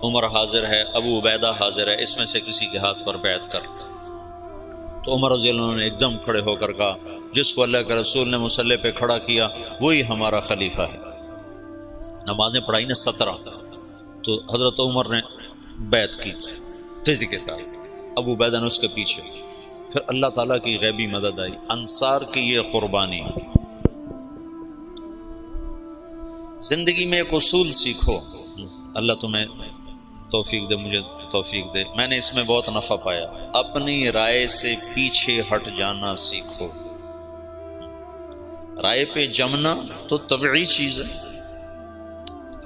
عمر حاضر ہے، ابو عبیدہ حاضر ہے، اس میں سے کسی کے ہاتھ پر بیعت کر۔ تو عمر رضی اللہ عنہ نے ایک دم کھڑے ہو کر کہا، جس کو اللہ کے رسول نے مصلی پہ کھڑا کیا وہی ہمارا خلیفہ ہے۔ نمازیں پڑھائی نے 17، تو حضرت عمر نے بیعت کی تیزی کے ساتھ، ابو عبیدہ نے اس کے پیچھے۔ پھر اللہ تعالیٰ کی غیبی مدد آئی، انصار کی یہ قربانی۔ زندگی میں ایک اصول سیکھو، اللہ تمہیں توفیق دے، مجھے توفیق دے، میں نے اس میں بہت نفع پایا، اپنی رائے سے پیچھے ہٹ جانا سیکھو۔ رائے پہ جمنا تو طبعی چیز ہے،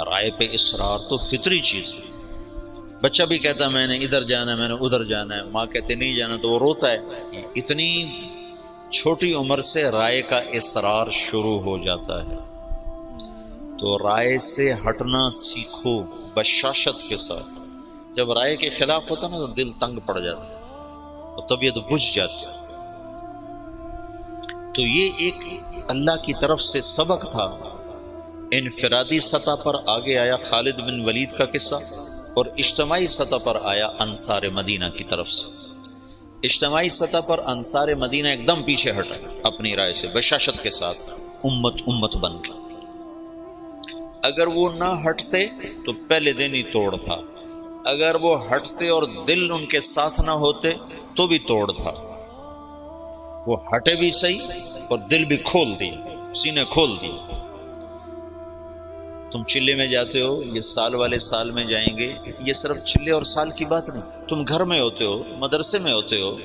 رائے پہ اصرار تو فطری چیز ہے۔ بچہ بھی کہتا ہے میں نے ادھر جانا ہے، میں نے ادھر جانا ہے، ماں کہتے نہیں جانا تو وہ روتا ہے۔ اتنی چھوٹی عمر سے رائے کا اصرار شروع ہو جاتا ہے، تو رائے سے ہٹنا سیکھو بشاشت کے ساتھ۔ جب رائے کے خلاف ہوتا نا تو دل تنگ پڑ جاتا ہے اور طبیعت بجھ جاتی ہے۔ تو یہ ایک اللہ کی طرف سے سبق تھا۔ انفرادی سطح پر آگے آیا خالد بن ولید کا قصہ، اور اجتماعی سطح پر آیا انصار مدینہ کی طرف سے۔ اجتماعی سطح پر انصار مدینہ ایک دم پیچھے ہٹا اپنی رائے سے بشاشت کے ساتھ، امت بن کے۔ اگر وہ نہ ہٹتے تو پہلے دن ہی توڑ تھا، اگر وہ ہٹتے اور دل ان کے ساتھ نہ ہوتے تو بھی توڑ تھا۔ وہ ہٹے بھی صحیح اور دل بھی کھول دیے، سینے کھول دیے۔ تم چلے میں جاتے ہو، یہ سال والے سال میں جائیں گے، یہ صرف چلے اور سال کی بات نہیں، تم گھر میں ہوتے ہو، مدرسے میں ہوتے ہو،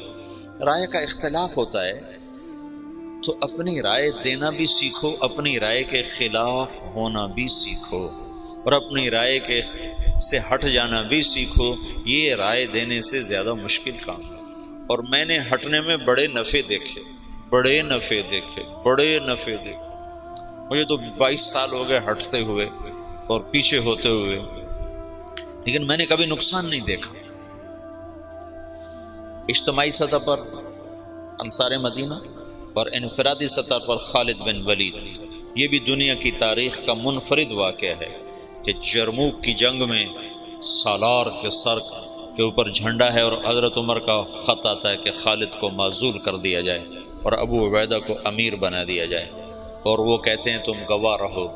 رائے کا اختلاف ہوتا ہے، تو اپنی رائے دینا بھی سیکھو، اپنی رائے کے خلاف ہونا بھی سیکھو، اور اپنی رائے کے سے ہٹ جانا بھی سیکھو۔ یہ رائے دینے سے زیادہ مشکل کام ہے، اور میں نے ہٹنے میں بڑے نفع دیکھے، بڑے نفع دیکھے، بڑے نفع دیکھے۔ مجھے تو 22 سال ہو گئے ہٹتے ہوئے اور پیچھے ہوتے ہوئے، لیکن میں نے کبھی نقصان نہیں دیکھا۔ اجتماعی سطح پر انصار مدینہ اور انفرادی سطح پر خالد بن ولید، یہ بھی دنیا کی تاریخ کا منفرد واقعہ ہے کہ جرموک کی جنگ میں سالار کے سر کے اوپر جھنڈا ہے اور حضرت عمر کا خط آتا ہے کہ خالد کو معزول کر دیا جائے اور ابو عبیدہ کو امیر بنا دیا جائے، اور وہ کہتے ہیں تم گواہ رہو،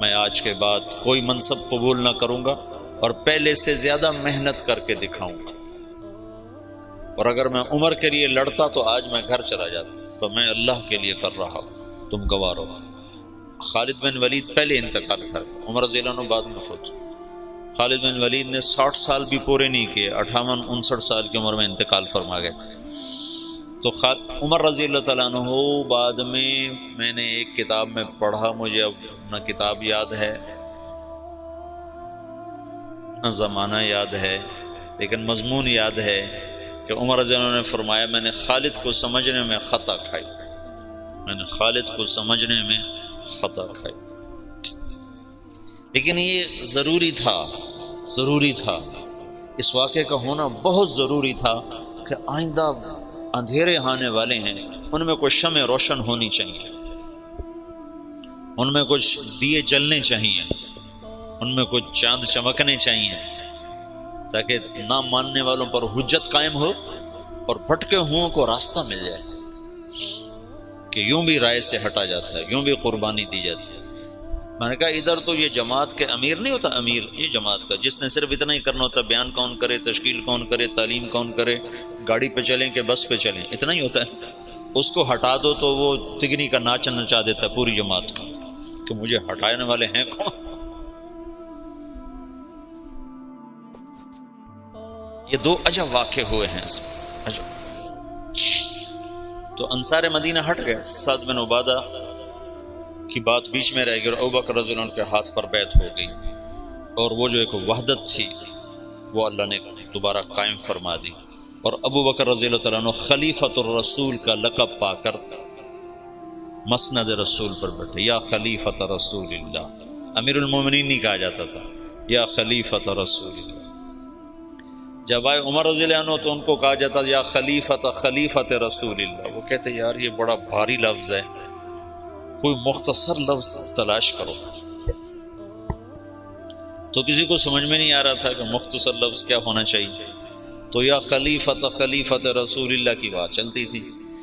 میں آج کے بعد کوئی منصب قبول نہ کروں گا اور پہلے سے زیادہ محنت کر کے دکھاؤں گا، اور اگر میں عمر کے لیے لڑتا تو آج میں گھر چلا جاتا، تو میں اللہ کے لیے کر رہا ہوں، تم گواہ رہو۔ خالد بن ولید پہلے انتقال کر گئے، عمر رضی اللہ عنہ بعد میں فوت۔ خالد بن ولید نے 60 سال بھی پورے نہیں کیے، 58-59 سال کی عمر میں انتقال فرما گئے تھے۔ تو عمر رضی اللہ تعالیٰ عنہ بعد میں نے ایک کتاب میں پڑھا، مجھے اب نہ کتاب یاد ہے نہ زمانہ یاد ہے، لیکن مضمون یاد ہے کہ عمر رضی اللہ عنہ نے فرمایا میں نے خالد کو سمجھنے میں خطا کھائی، میں نے خالد کو سمجھنے میں خطا کھائی، لیکن یہ ضروری تھا، اس واقعے کا ہونا بہت ضروری تھا کہ آئندہ اندھیرے آنے والے ہیں، ان میں کچھ شمع روشن ہونی چاہیے، ان میں کچھ دیے جلنے چاہیے، ان میں کچھ چاند چمکنے چاہیے، تاکہ نہ ماننے والوں پر حجت قائم ہو اور بھٹکے ہوں کو راستہ مل جائے کہ یوں بھی رائے سے ہٹا جاتا ہے، یوں بھی قربانی دی جاتی ہے۔ میں نے کہا ادھر تو یہ جماعت کے امیر نہیں ہوتا، امیر یہ جماعت کا، جس نے صرف اتنا ہی کرنا ہوتا، بیان کون کرے، تشکیل کون کرے، تعلیم کون کرے، گاڑی پہ چلیں کہ بس پہ چلیں، اتنا ہی ہوتا ہے۔ اس کو ہٹا دو تو وہ تگنی کا ناچ نچا دیتا ہے پوری جماعت کا کہ مجھے ہٹانے والے ہیں کون۔ یہ دو عجب واقع ہوئے ہیں اس میں، عجب۔ تو انصار مدینہ ہٹ گئے، سعد بن عبادہ کی بات بیچ میں رہ گئی اور ابوبکر رضی اللہ عنہ کے ہاتھ پر بیعت ہو گئی، اور وہ جو ایک وحدت تھی وہ اللہ نے دوبارہ قائم فرما دی، اور ابوبکر رضی اللہ تعالیٰ عنہ خلیفۃ الرسول کا لقب پا کر مسند رسول پر بیٹھے، یا خلیفۃ رسول اللہ۔ امیر المومنین نہیں کہا جاتا تھا، یا خلیفۃ رسول اللہ۔ جب آئے عمر رضی اللہ عنہ تو ان کو کہا جاتا یا خلیفۃ رسول اللہ۔ وہ کہتے یار یہ بڑا بھاری لفظ ہے، کوئی مختصر لفظ تلاش کرو۔ تو کسی کو سمجھ میں نہیں آ رہا تھا کہ مختصر لفظ کیا ہونا چاہیے، تو یا خلیفۃ رسول اللہ کی بات چلتی تھی۔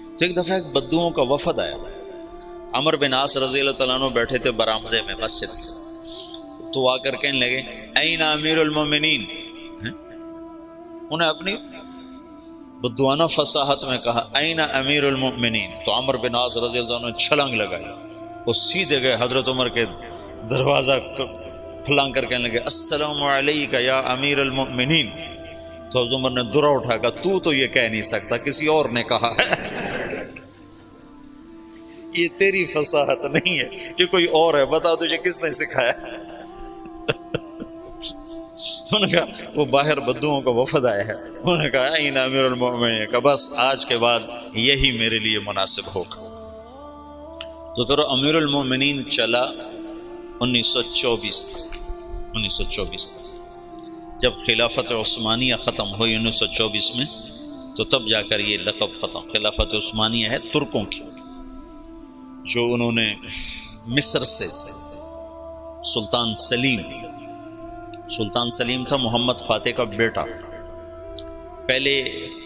تو ایک دفعہ ایک بدوؤں کا وفد آیا، عمر بن عاص رضی اللہ تعالیٰ عنہ بیٹھے تھے برآمدے میں مسجد کے، تو آ کر کہنے لگے این امیر المومنین۔ انہیں اپنی بدوانہ فصاحت میں کہا این امیر المؤمنین، تو عمر بن عاص رضی اللہ عنہ نے چھلانگ لگائی، وہ سیدھے گئے حضرت عمر کے دروازہ پھلانگ کر کہنے لگے السلام علیکہ یا امیر المؤمنین۔ تو حضرت عمر نے درا اٹھا کہا تو یہ کہہ نہیں سکتا، کسی اور نے کہا ہے، یہ تیری فصاحت نہیں ہے، یہ کوئی اور ہے، بتا تجھے کس نے سکھایا؟ انہوں نے کہا وہ باہر بدوؤں کا وفد آیا ہے، انہوں نے کہا این امیر المؤمنین، کہ بس آج کے بعد یہی میرے لیے مناسب ہوگا۔ تو پھر امیر المؤمنین چلا 1924 تک، جب خلافت عثمانیہ ختم ہوئی 1924 میں، تو تب جا کر یہ لقب ختم۔ خلافت عثمانیہ ہے ترکوں کی، جو انہوں نے مصر سے سلطان سلیم تھا محمد فاتح کا بیٹا، پہلے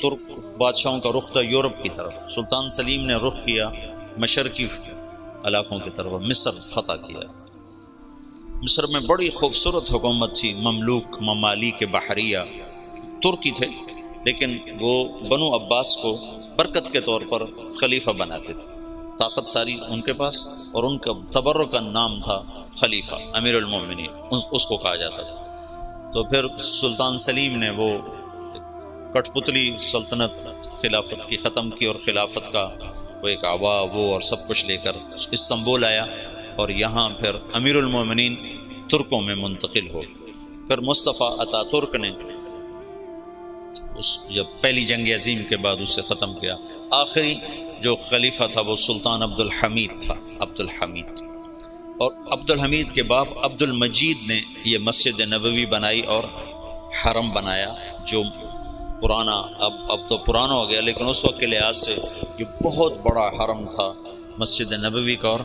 ترک بادشاہوں کا رخ تھا یورپ کی طرف، سلطان سلیم نے رخ کیا مشرقی علاقوں کی طرف، مصر فتح کیا۔ مصر میں بڑی خوبصورت حکومت تھی، مملوک ممالک بحریہ، ترکی تھے، لیکن وہ بنو عباس کو برکت کے طور پر خلیفہ بناتے تھے، طاقت ساری ان کے پاس، اور ان کا تبرک کا نام تھا خلیفہ امیر المومنین، اس کو کہا جاتا تھا۔ تو پھر سلطان سلیم نے وہ کٹ پتلی سلطنت خلافت کی ختم کی، اور خلافت کا وہ ایک آبا وہ اور سب کچھ لے کر استنبول آیا، اور یہاں پھر امیر المومنین ترکوں میں منتقل ہو۔ پھر مصطفیٰ اتا ترک نے جب پہلی جنگ عظیم کے بعد اسے ختم کیا، آخری جو خلیفہ تھا وہ سلطان عبد الحمید تھا، اور عبد الحمید کے باپ عبد المجید نے یہ مسجد نبوی بنائی اور حرم بنایا، جو پرانا اب تو پرانا ہو گیا، لیکن اس وقت کے لحاظ سے یہ بہت بڑا حرم تھا مسجد نبوی کا اور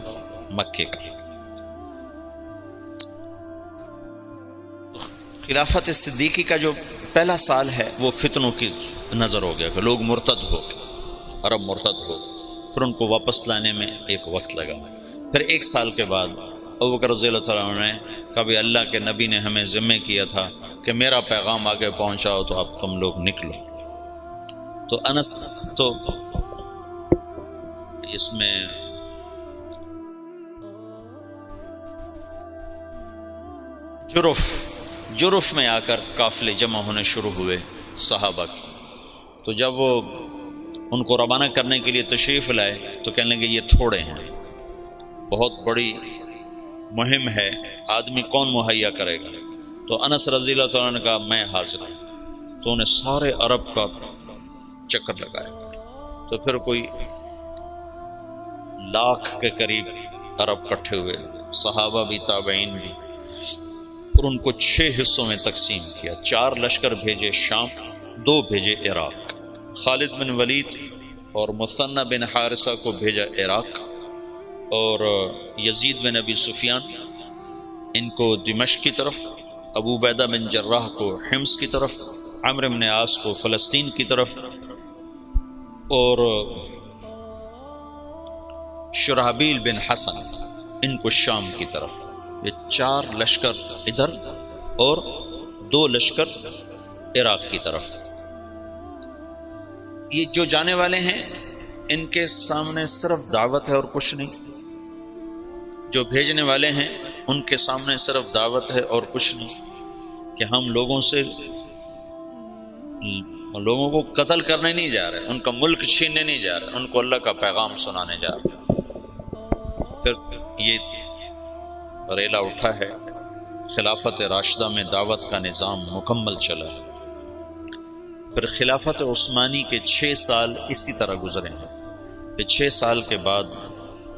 مکے کا۔ خلافت صدیقی کا جو پہلا سال ہے وہ فتنوں کی نظر ہو گیا کہ لوگ مرتد ہو گئے، عرب مرتد ہو گئے، پھر ان کو واپس لانے میں ایک وقت لگا۔ پھر ایک سال کے بعد ابوبکر رضی اللہ تعالیٰ عنہ نے کبھی اللہ کے نبی نے ہمیں ذمہ کیا تھا کہ میرا پیغام آگے پہنچاؤ، تو اب تم لوگ نکلو۔ تو انس تو اس میں جرف میں آ کر قافلے جمع ہونے شروع ہوئے صحابہ کی، تو جب وہ ان کو روانہ کرنے کے لیے تشریف لائے تو کہنے لگے یہ تھوڑے ہیں، بہت بڑی مہم ہے، آدمی کون مہیا کرے گا؟ تو انس رضی اللہ تعالیٰ نے کہا میں حاضر ہوں۔ تو انہیں سارے عرب کا چکر لگایا، تو پھر کوئی 1,00,000 کے قریب عرب اکٹھے ہوئے، صحابہ بھی تابعین بھی، اور ان کو 6 حصوں میں تقسیم کیا۔ 4 لشکر بھیجے شام، 2 بھیجے عراق، خالد بن ولید اور مثنى بن حارثہ کو بھیجا عراق، اور یزید بن ابی سفیان ان کو دمشق کی طرف، ابو عبیدہ بن جراح کو حمص کی طرف، عمرو بن عاص کو فلسطین کی طرف، اور شرحبیل بن حسن ان کو شام کی طرف۔ یہ 4 لشکر ادھر اور 2 لشکر عراق کی طرف۔ یہ جو جانے والے ہیں ان کے سامنے صرف دعوت ہے اور کچھ نہیں، جو بھیجنے والے ہیں ان کے سامنے صرف دعوت ہے اور کچھ نہیں، کہ ہم لوگوں کو قتل کرنے نہیں جا رہے، ان کا ملک چھیننے نہیں جا رہے، ان کو اللہ کا پیغام سنانے جا رہے۔ پھر یہ ریلا اٹھا ہے، خلافت راشدہ میں دعوت کا نظام مکمل چلا۔ پھر خلافت عثمانی کے 6 سال اسی طرح گزرے ہیں۔ پھر 6 سال کے بعد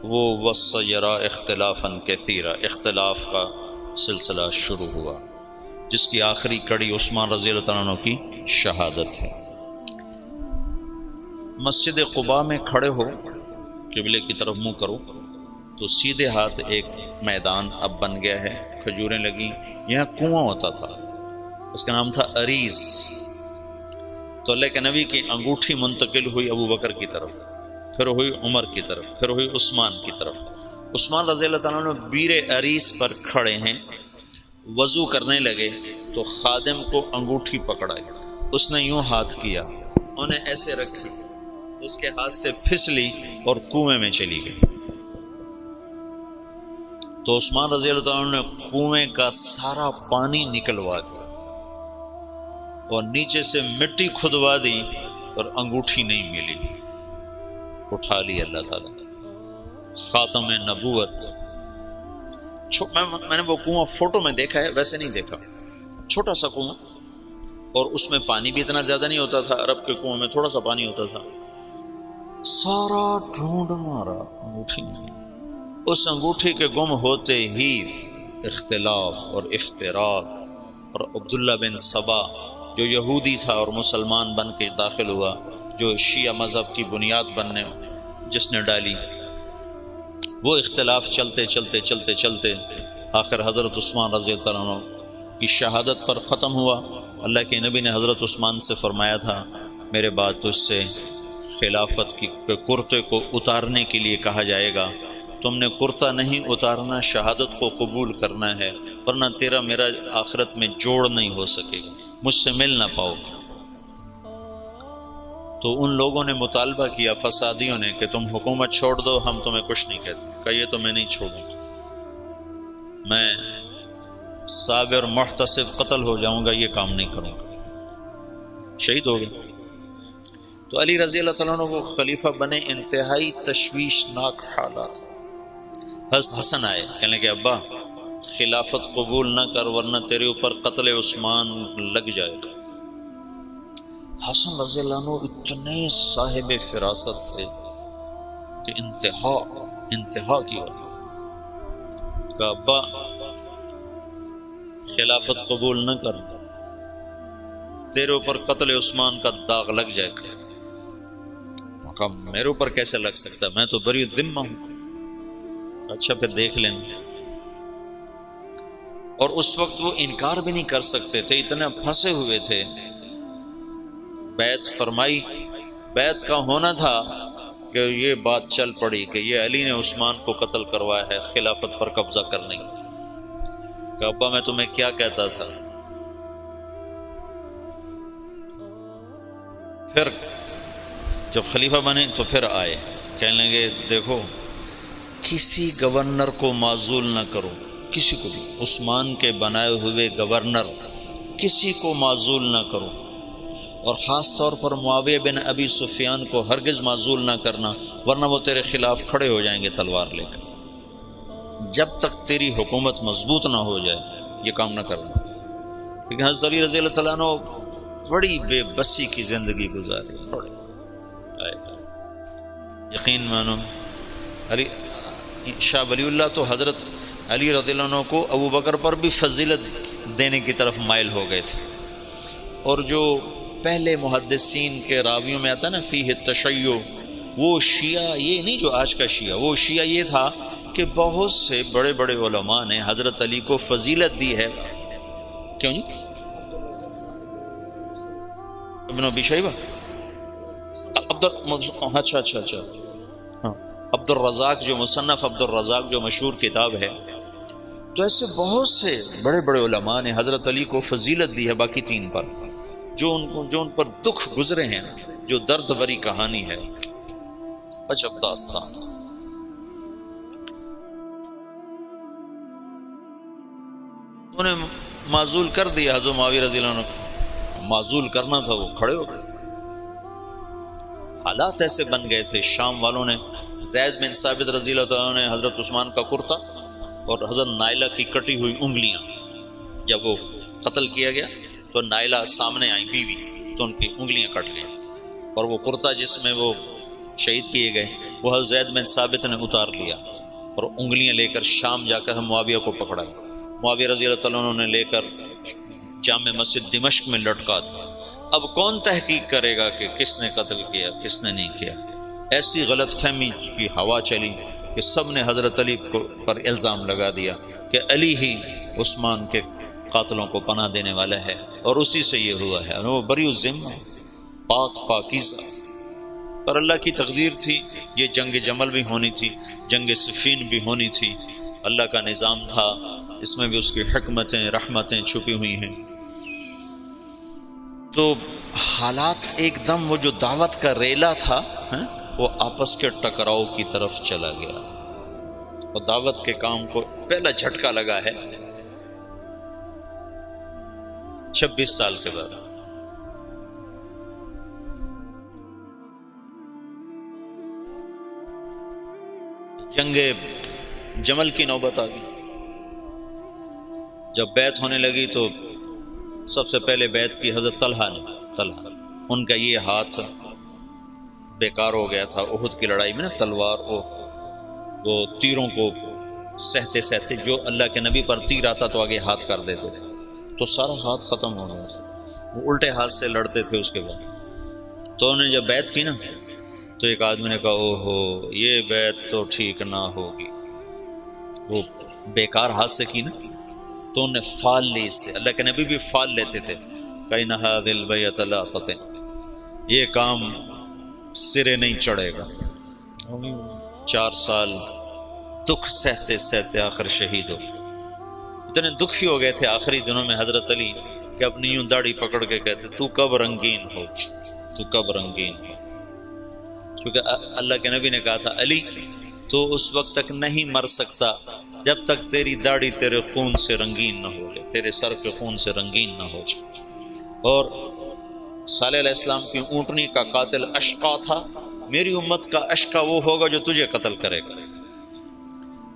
وہ وَسَيَرَا اختلافاً کثیرا، اختلاف کا سلسلہ شروع ہوا، جس کی آخری کڑی عثمان رضی اللہ عنہ کی شہادت ہے۔ مسجد قباء میں کھڑے ہو، قبلے کی طرف منہ کرو تو سیدھے ہاتھ ایک میدان اب بن گیا ہے، کھجوریں لگیں، یہاں کنواں ہوتا تھا، اس کا نام تھا عریس۔ تو اللہ کے نبی کی انگوٹھی منتقل ہوئی ابو بکر کی طرف، پھر ہوئی عمر کی طرف، پھر ہوئی عثمان کی طرف۔ عثمان رضی اللہ تعالیٰ عنہ بیر عریس پر کھڑے ہیں، وضو کرنے لگے تو خادم کو انگوٹھی پکڑائی، اس نے یوں ہاتھ کیا، انہیں ایسے رکھی، اس کے ہاتھ سے پھسلی اور کنویں میں چلی گئی۔ تو عثمان رضی اللہ تعالیٰ عنہ نے کنویں کا سارا پانی نکلوا دیا اور نیچے سے مٹی کھدوا دی اور انگوٹھی نہیں ملی، اٹھا لی اللہ تعالیٰ، خاتم نبوت۔ میں نے وہ کنواں فوٹو میں دیکھا ہے، ویسے نہیں دیکھا، چھوٹا سا کنواں، اور اس میں پانی بھی اتنا زیادہ نہیں ہوتا تھا، عرب کے کنویں میں تھوڑا سا پانی ہوتا تھا۔ سارا ڈھونڈ مارا، انگوٹھی نہیں۔ اس انگوٹھی کے گم ہوتے ہی اختلاف اور افتراق، اور عبداللہ بن سبا جو یہودی تھا اور مسلمان بن کے داخل ہوا، جو شیعہ مذہب کی بنیاد بننے جس نے ڈالی، وہ اختلاف چلتے چلتے چلتے چلتے آخر حضرت عثمان رضی اللہ عنہ کی شہادت پر ختم ہوا۔ اللہ کے نبی نے حضرت عثمان سے فرمایا تھا، میرے بعد تجھ سے خلافت کی کرتے کو اتارنے کے لیے کہا جائے گا، تم نے کرتا نہیں اتارنا، شہادت کو قبول کرنا ہے، ورنہ تیرا میرا آخرت میں جوڑ نہیں ہو سکے گا، مجھ سے مل نہ پاؤ گے۔ تو ان لوگوں نے مطالبہ کیا، فسادیوں نے، کہ تم حکومت چھوڑ دو، ہم تمہیں کچھ نہیں کہتے۔ کہا یہ تو میں نہیں چھوڑوں گا، میں صابر محتسب قتل ہو جاؤں گا، یہ کام نہیں کروں گا، شہید ہو گئے۔ تو علی رضی اللہ تعالیٰ عنہ کو خلیفہ بنے، انتہائی تشویشناک حالات۔ حضرت حسن آئے، کہنے کہ ابا خلافت قبول نہ کر ورنہ تیرے اوپر قتل عثمان لگ جائے گا۔ حسن رضی اللہ عنہ اتنے صاحب فراست تھے کہ انتہا کی بات، کہ ابا خلافت قبول نہ کر، تیرے اوپر قتل عثمان کا داغ لگ جائے گا۔ کہا میرے اوپر کیسے لگ سکتا ہے، میں تو بری ذمہ ہوں۔ اچھا پھر دیکھ لیں۔ اور اس وقت وہ انکار بھی نہیں کر سکتے تھے، اتنے پھنسے ہوئے تھے۔ بیعت فرمائی، بیعت کا ہونا تھا کہ یہ بات چل پڑی کہ یہ علی نے عثمان کو قتل کروایا ہے خلافت پر قبضہ کرنے کی۔ کہ ابا میں تمہیں کیا کہتا تھا۔ پھر جب خلیفہ بنے تو پھر آئے، کہنے لگے دیکھو کسی گورنر کو معزول نہ کرو، کسی کو بھی، عثمان کے بنائے ہوئے گورنر کسی کو معزول نہ کرو، اور خاص طور پر معاویہ بن ابی سفیان کو ہرگز معزول نہ کرنا، ورنہ وہ تیرے خلاف کھڑے ہو جائیں گے تلوار لے کر۔ جب تک تیری حکومت مضبوط نہ ہو جائے یہ کام نہ کرنا۔ لیکن حضرت علی رضی اللہ تعالیٰ عنہ بڑی بے بسی کی زندگی گزاری، یقین مانو۔ علی شاہ ولی اللہ تو حضرت علی رضی اللہ عنہ کو ابو بکر پر بھی فضیلت دینے کی طرف مائل ہو گئے تھے، اور جو پہلے محدثین کے راویوں میں آتا ہے نا فیہ التشیع، وہ شیعہ یہ نہیں جو آج کا شیعہ، وہ شیعہ یہ تھا کہ بہت سے بڑے بڑے علماء نے حضرت علی کو فضیلت دی ہے۔ کیوں جی؟ ابن ابی شیبہ، اچھا ہاں، عبد الرزاق جو مصنف عبد الرزاق جو مشہور کتاب ہے، تو ایسے بہت سے بڑے بڑے علماء نے حضرت علی کو فضیلت دی ہے باقی تین پر، جو ان پر دکھ گزرے ہیں، جو درد بری کہانی ہے، عجب داستان۔ انہیں معزول کر دیا حضرت معاویہ رضی اللہ عنہ کو، معزول کرنا تھا، وہ کھڑے ہو گئے۔ حالات ایسے بن گئے تھے، شام والوں نے زید بن ثابت رضی اللہ عنہ نے حضرت عثمان کا کرتا اور حضرت نائلہ کی کٹی ہوئی انگلیاں، جب وہ قتل کیا گیا تو نائلہ سامنے آئی بیوی، تو ان کی انگلیاں کٹ گئیں، اور وہ کرتا جس میں وہ شہید کیے گئے وہ حضرت زید بن ثابت نے اتار لیا اور انگلیاں لے کر شام جا کر معاویہ کو پکڑا، معاویہ رضی اللہ تعالیٰ عنہ نے لے کر جامع مسجد دمشق میں لٹکا دیا۔ اب کون تحقیق کرے گا کہ کس نے قتل کیا کس نے نہیں کیا؟ ایسی غلط فہمی کی ہوا چلی کہ سب نے حضرت علی پر الزام لگا دیا کہ علی ہی عثمان کے قاتلوں کو پناہ دینے والا ہے، اور اسی سے یہ ہوا ہے، وہ بری الذمہ پاک پاکیزہ۔ پر اللہ کی تقدیر تھی، یہ جنگ جمل بھی ہونی تھی، جنگ صفین بھی ہونی تھی، اللہ کا نظام تھا، اس میں بھی اس کی حکمتیں رحمتیں چھپی ہوئی ہیں۔ تو حالات ایک دم وہ جو دعوت کا ریلا تھا وہ آپس کے ٹکراؤ کی طرف چلا گیا، اور دعوت کے کام کو پہلا جھٹکا لگا ہے 26 سال کے بعد۔ جنگ جمل کی نوبت آ گئی، جب بیعت ہونے لگی تو سب سے پہلے بیعت کی حضرت طلحہ نے، ان کا یہ ہاتھ بیکار ہو گیا تھا احد کی لڑائی میں نا، تلوار وہ تیروں کو سہتے سہتے جو اللہ کے نبی پر تیر آتا تو آگے ہاتھ کر دیتے تھے، تو سارا ہاتھ ختم ہو گیا تھا، وہ الٹے ہاتھ سے لڑتے تھے۔ اس کے بعد تو انہوں نے جب بیعت کی نا تو ایک آدمی نے کہا اوہو یہ بیعت تو ٹھیک نہ ہوگی، وہ بیکار ہاتھ سے کی نا، تو انہوں نے فال لی اس سے، اللہ کے نبی بھی فال لیتے تھے، کَإِنَّ هَذِهِ الْبَيْعَةَ لَا تَطِعُ، یہ کام سرے نہیں چڑھے گا۔ 4 سال دکھ سہتے سہتے آخر شہید ہو، اتنے دکھی ہو گئے تھے آخری دنوں میں حضرت علی کہ اپنی یوں داڑھی پکڑ کے کہتے تو کب رنگین ہو، تو کب رنگین ہو، کیونکہ اللہ کے نبی نے کہا تھا علی تو اس وقت تک نہیں مر سکتا جب تک تیری داڑھی تیرے خون سے رنگین نہ ہو جائے، تیرے سر کے خون سے رنگین نہ ہو جائے۔ اور صالح علیہ السلام کی اونٹنی کا قاتل اشقا تھا، میری امت کا اشقا وہ ہوگا جو تجھے قتل کرے گا۔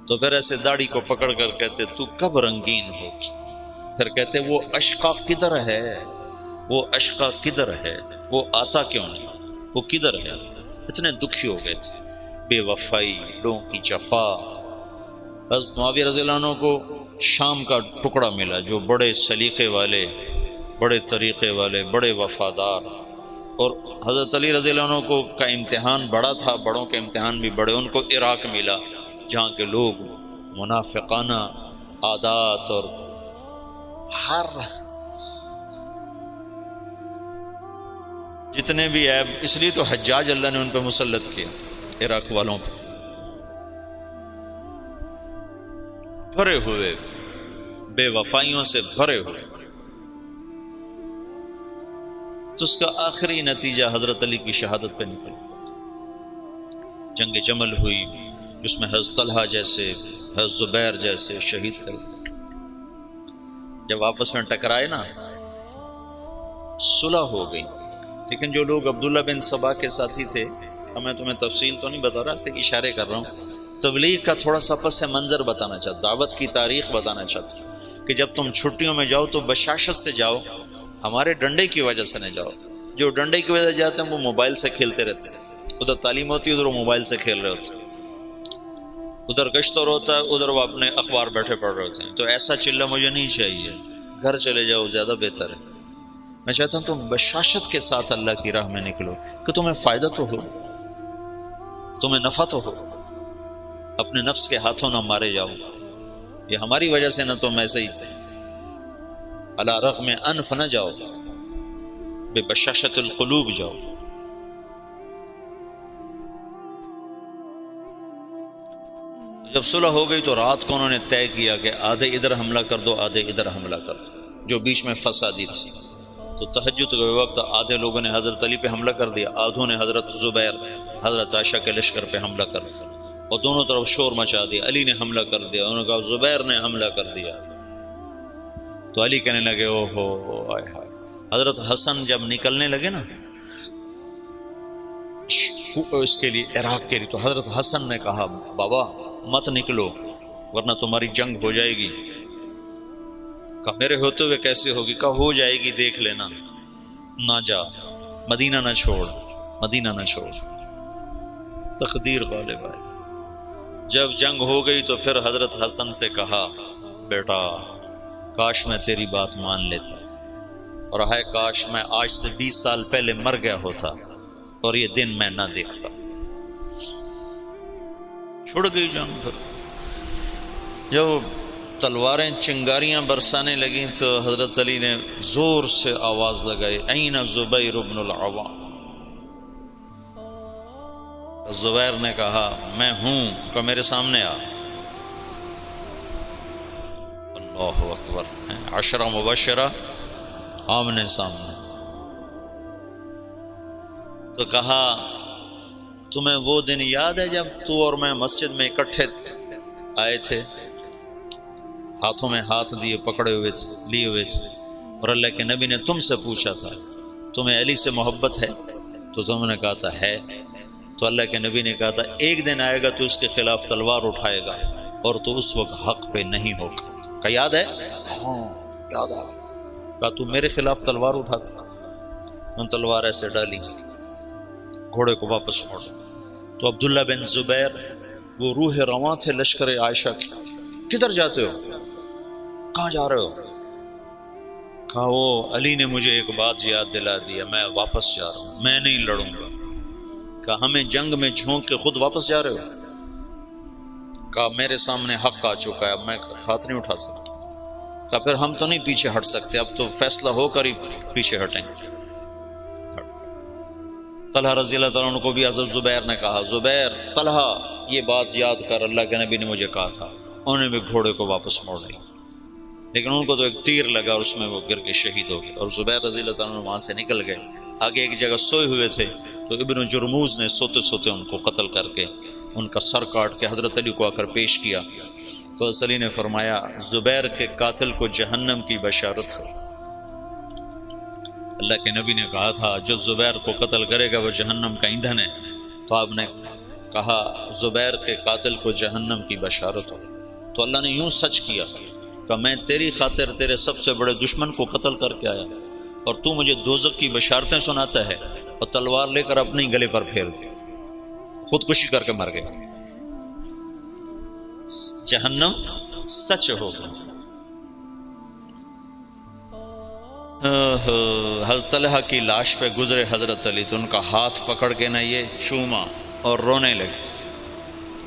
تو پھر ایسے داڑھی کو پکڑ کر کہتے تو کب رنگین ہو، پھر کہتے وہ اشقا کدھر ہے، وہ اشقا کدھر ہے، وہ آتا کیوں نہیں، وہ کدھر ہے؟ اتنے دکھی ہو گئے تھے، بے وفائی، لوگوں کی جفا۔ حضرت معاویہ رضی اللہ عنہ کو شام کا ٹکڑا ملا جو بڑے سلیقے والے، بڑے طریقے والے، بڑے وفادار، اور حضرت علی رضی اللہ عنہ کو کا امتحان بڑا تھا، بڑوں کے امتحان بھی بڑے، ان کو عراق ملا جہاں کے لوگ منافقانہ عادات اور ہر جتنے بھی عیب، اس لیے تو حجاج اللہ نے ان پہ مسلط کیا، عراق والوں پہ بھرے ہوئے، بے وفائیوں سے بھرے ہوئے۔ تو اس کا آخری نتیجہ حضرت علی کی شہادت پہ نکلا، جنگ جمل ہوئی جس میں حضرت طلحہ جیسے، حضرت زبیر جیسے شہید کر دیے۔ جب آپس میں ٹکرائے نا صلح ہو گئی، لیکن جو لوگ عبداللہ بن سبا کے ساتھی تھے، میں تمہیں تفصیل تو نہیں بتا رہا، صرف اشارے کر رہا ہوں، تبلیغ کا تھوڑا سا پس منظر بتانا چاہتا، دعوت کی تاریخ بتانا چاہتا کہ جب تم چھٹیوں میں جاؤ تو بشاشت سے جاؤ، ہمارے ڈنڈے کی وجہ سے نہ جاؤ۔ جو ڈنڈے کی وجہ سے جاتے ہیں وہ موبائل سے کھیلتے رہتے ہیں، ادھر تعلیم ہوتی ہے ادھر وہ موبائل سے کھیل رہے ہوتے ہیں، ادھر گشتور ہوتا ہے ادھر وہ اپنے اخبار بیٹھے پڑھ رہے ہوتے ہیں۔ تو ایسا چلہ مجھے نہیں چاہیے، گھر چلے جاؤ زیادہ بہتر ہے۔ میں چاہتا ہوں تم بشاشت کے ساتھ اللہ کی راہ میں نکلو کہ تمہیں فائدہ تو ہو، تمہیں نفع تو ہو، اپنے نفس کے ہاتھوں نہ مارے جاؤ، یہ ہماری وجہ سے نہ تم ایسے ہی علی رغم انف نہ جاؤ، بے بشاشت القلوب جاؤ۔ جب صلح ہو گئی تو رات کو انہوں نے طے کیا کہ آدھے ادھر حملہ کر دو، آدھے ادھر حملہ کر دو، جو بیچ میں فسادی تھی۔ تو تہجد کے وقت آدھے لوگوں نے حضرت علی پہ حملہ کر دیا، آدھوں نے حضرت زبیر، حضرت عائشہ کے لشکر پہ حملہ کر دیا، اور دونوں طرف شور مچا دیا۔ علی نے حملہ کر دیا، انہوں نے کہا زبیر نے حملہ کر دیا۔ تو علی کہنے لگے او ہو آئے ہائے۔ حضرت حسن جب نکلنے لگے نا اس کے لیے، عراق کے لیے، تو حضرت حسن نے کہا بابا مت نکلو، ورنہ تمہاری جنگ ہو جائے گی۔ کہا میرے ہوتے ہوئے کیسے ہوگی؟ کہا ہو جائے گی، دیکھ لینا، نہ جا، مدینہ نہ چھوڑ، مدینہ نہ چھوڑ۔ تقدیر غالب آئی۔ جب جنگ ہو گئی تو پھر حضرت حسن سے کہا بیٹا کاش میں تیری بات مان لیتا، اور ہائے کاش میں آج سے 20 سال پہلے مر گیا ہوتا اور یہ دن میں نہ دیکھتا۔ چھوڑ گئی جنگ۔ پھر جب تلواریں چنگاریاں برسانے لگیں تو حضرت علی نے زور سے آواز لگائی این زبیر بن العوام۔ زبیر نے کہا میں ہوں، کہ میرے سامنے آ۔ اللہ اکبر، 10 مبشرہ آمنے سامنے۔ تو کہا تمہیں وہ دن یاد ہے جب تو اور میں مسجد میں اکٹھے آئے تھے، ہاتھوں میں ہاتھ دیے، پکڑے ہوئے تھے، لیے ہوئے تھے، اور اللہ کے نبی نے تم سے پوچھا تھا تمہیں علی سے محبت ہے؟ تو تم نے کہا تھا ہے۔ تو اللہ کے نبی نے کہا تھا ایک دن آئے گا تو اس کے خلاف تلوار اٹھائے گا اور تو اس وقت حق پہ نہیں ہوگا۔ کہا یاد ہے؟ ہاں یاد آ گیا۔ کہا تو میرے خلاف تلوار اٹھاتا؟ ان تلوار ایسے ڈالی، گھوڑے کو واپس موڑ۔ تو عبداللہ بن زبیر وہ روح رواں تھے لشکر عائشہ کی، کدھر جاتے ہو؟ کہاں جا رہے ہو؟ کہا وہ علی نے مجھے ایک بات یاد دلا دیا، میں واپس جا رہا ہوں، میں نہیں لڑوں گا۔ کہا ہمیں جنگ میں جھونک کے خود واپس جا رہے ہو؟ کہا میرے سامنے حق آ چکا ہے، اب میں ہاتھ نہیں اٹھا سکتا۔ کہا پھر ہم تو نہیں پیچھے ہٹ سکتے، اب تو فیصلہ ہو کر ہی پیچھے ہٹیں گے۔ طلحہ رضی اللہ تعالیٰ عنہ کو بھی حضرت زبیر نے کہا زبیر طلحہ یہ بات یاد کر، اللہ کے نبی نے مجھے کہا تھا۔ انہوں نے بھی گھوڑے کو واپس موڑ لیا، لیکن ان کو تو ایک تیر لگا اور اس میں وہ گر کے شہید ہو گئے، اور زبیر رضی اللہ تعالیٰ عنہ وہاں سے نکل گئے۔ آگے ایک جگہ سوئے ہوئے تھے تو ابن جرموز نے سوتے سوتے ان کو قتل کر کے ان کا سر کاٹ کے حضرت علی کو آ کر پیش کیا۔ تو حضرت علی نے فرمایا زبیر کے قاتل کو جہنم کی بشارت ہو۔ اللہ کے نبی نے کہا تھا جو زبیر کو قتل کرے گا وہ جہنم کا ایندھن ہے، تو آپ نے کہا زبیر کے قاتل کو جہنم کی بشارت ہو۔ تو اللہ نے یوں سچ کیا کہ میں تیری خاطر تیرے سب سے بڑے دشمن کو قتل کر کے آیا اور تو مجھے دوزخ کی بشارتیں سناتا ہے، اور تلوار لے کر اپنے گلے پر پھیر دی، خودکشی کر کے مر گیا۔ جہنم سچ ہوگا۔ حضرت طلحہ کی لاش پہ گزرے حضرت علی تو ان کا ہاتھ پکڑ کے نہ یہ چوما اور رونے لگے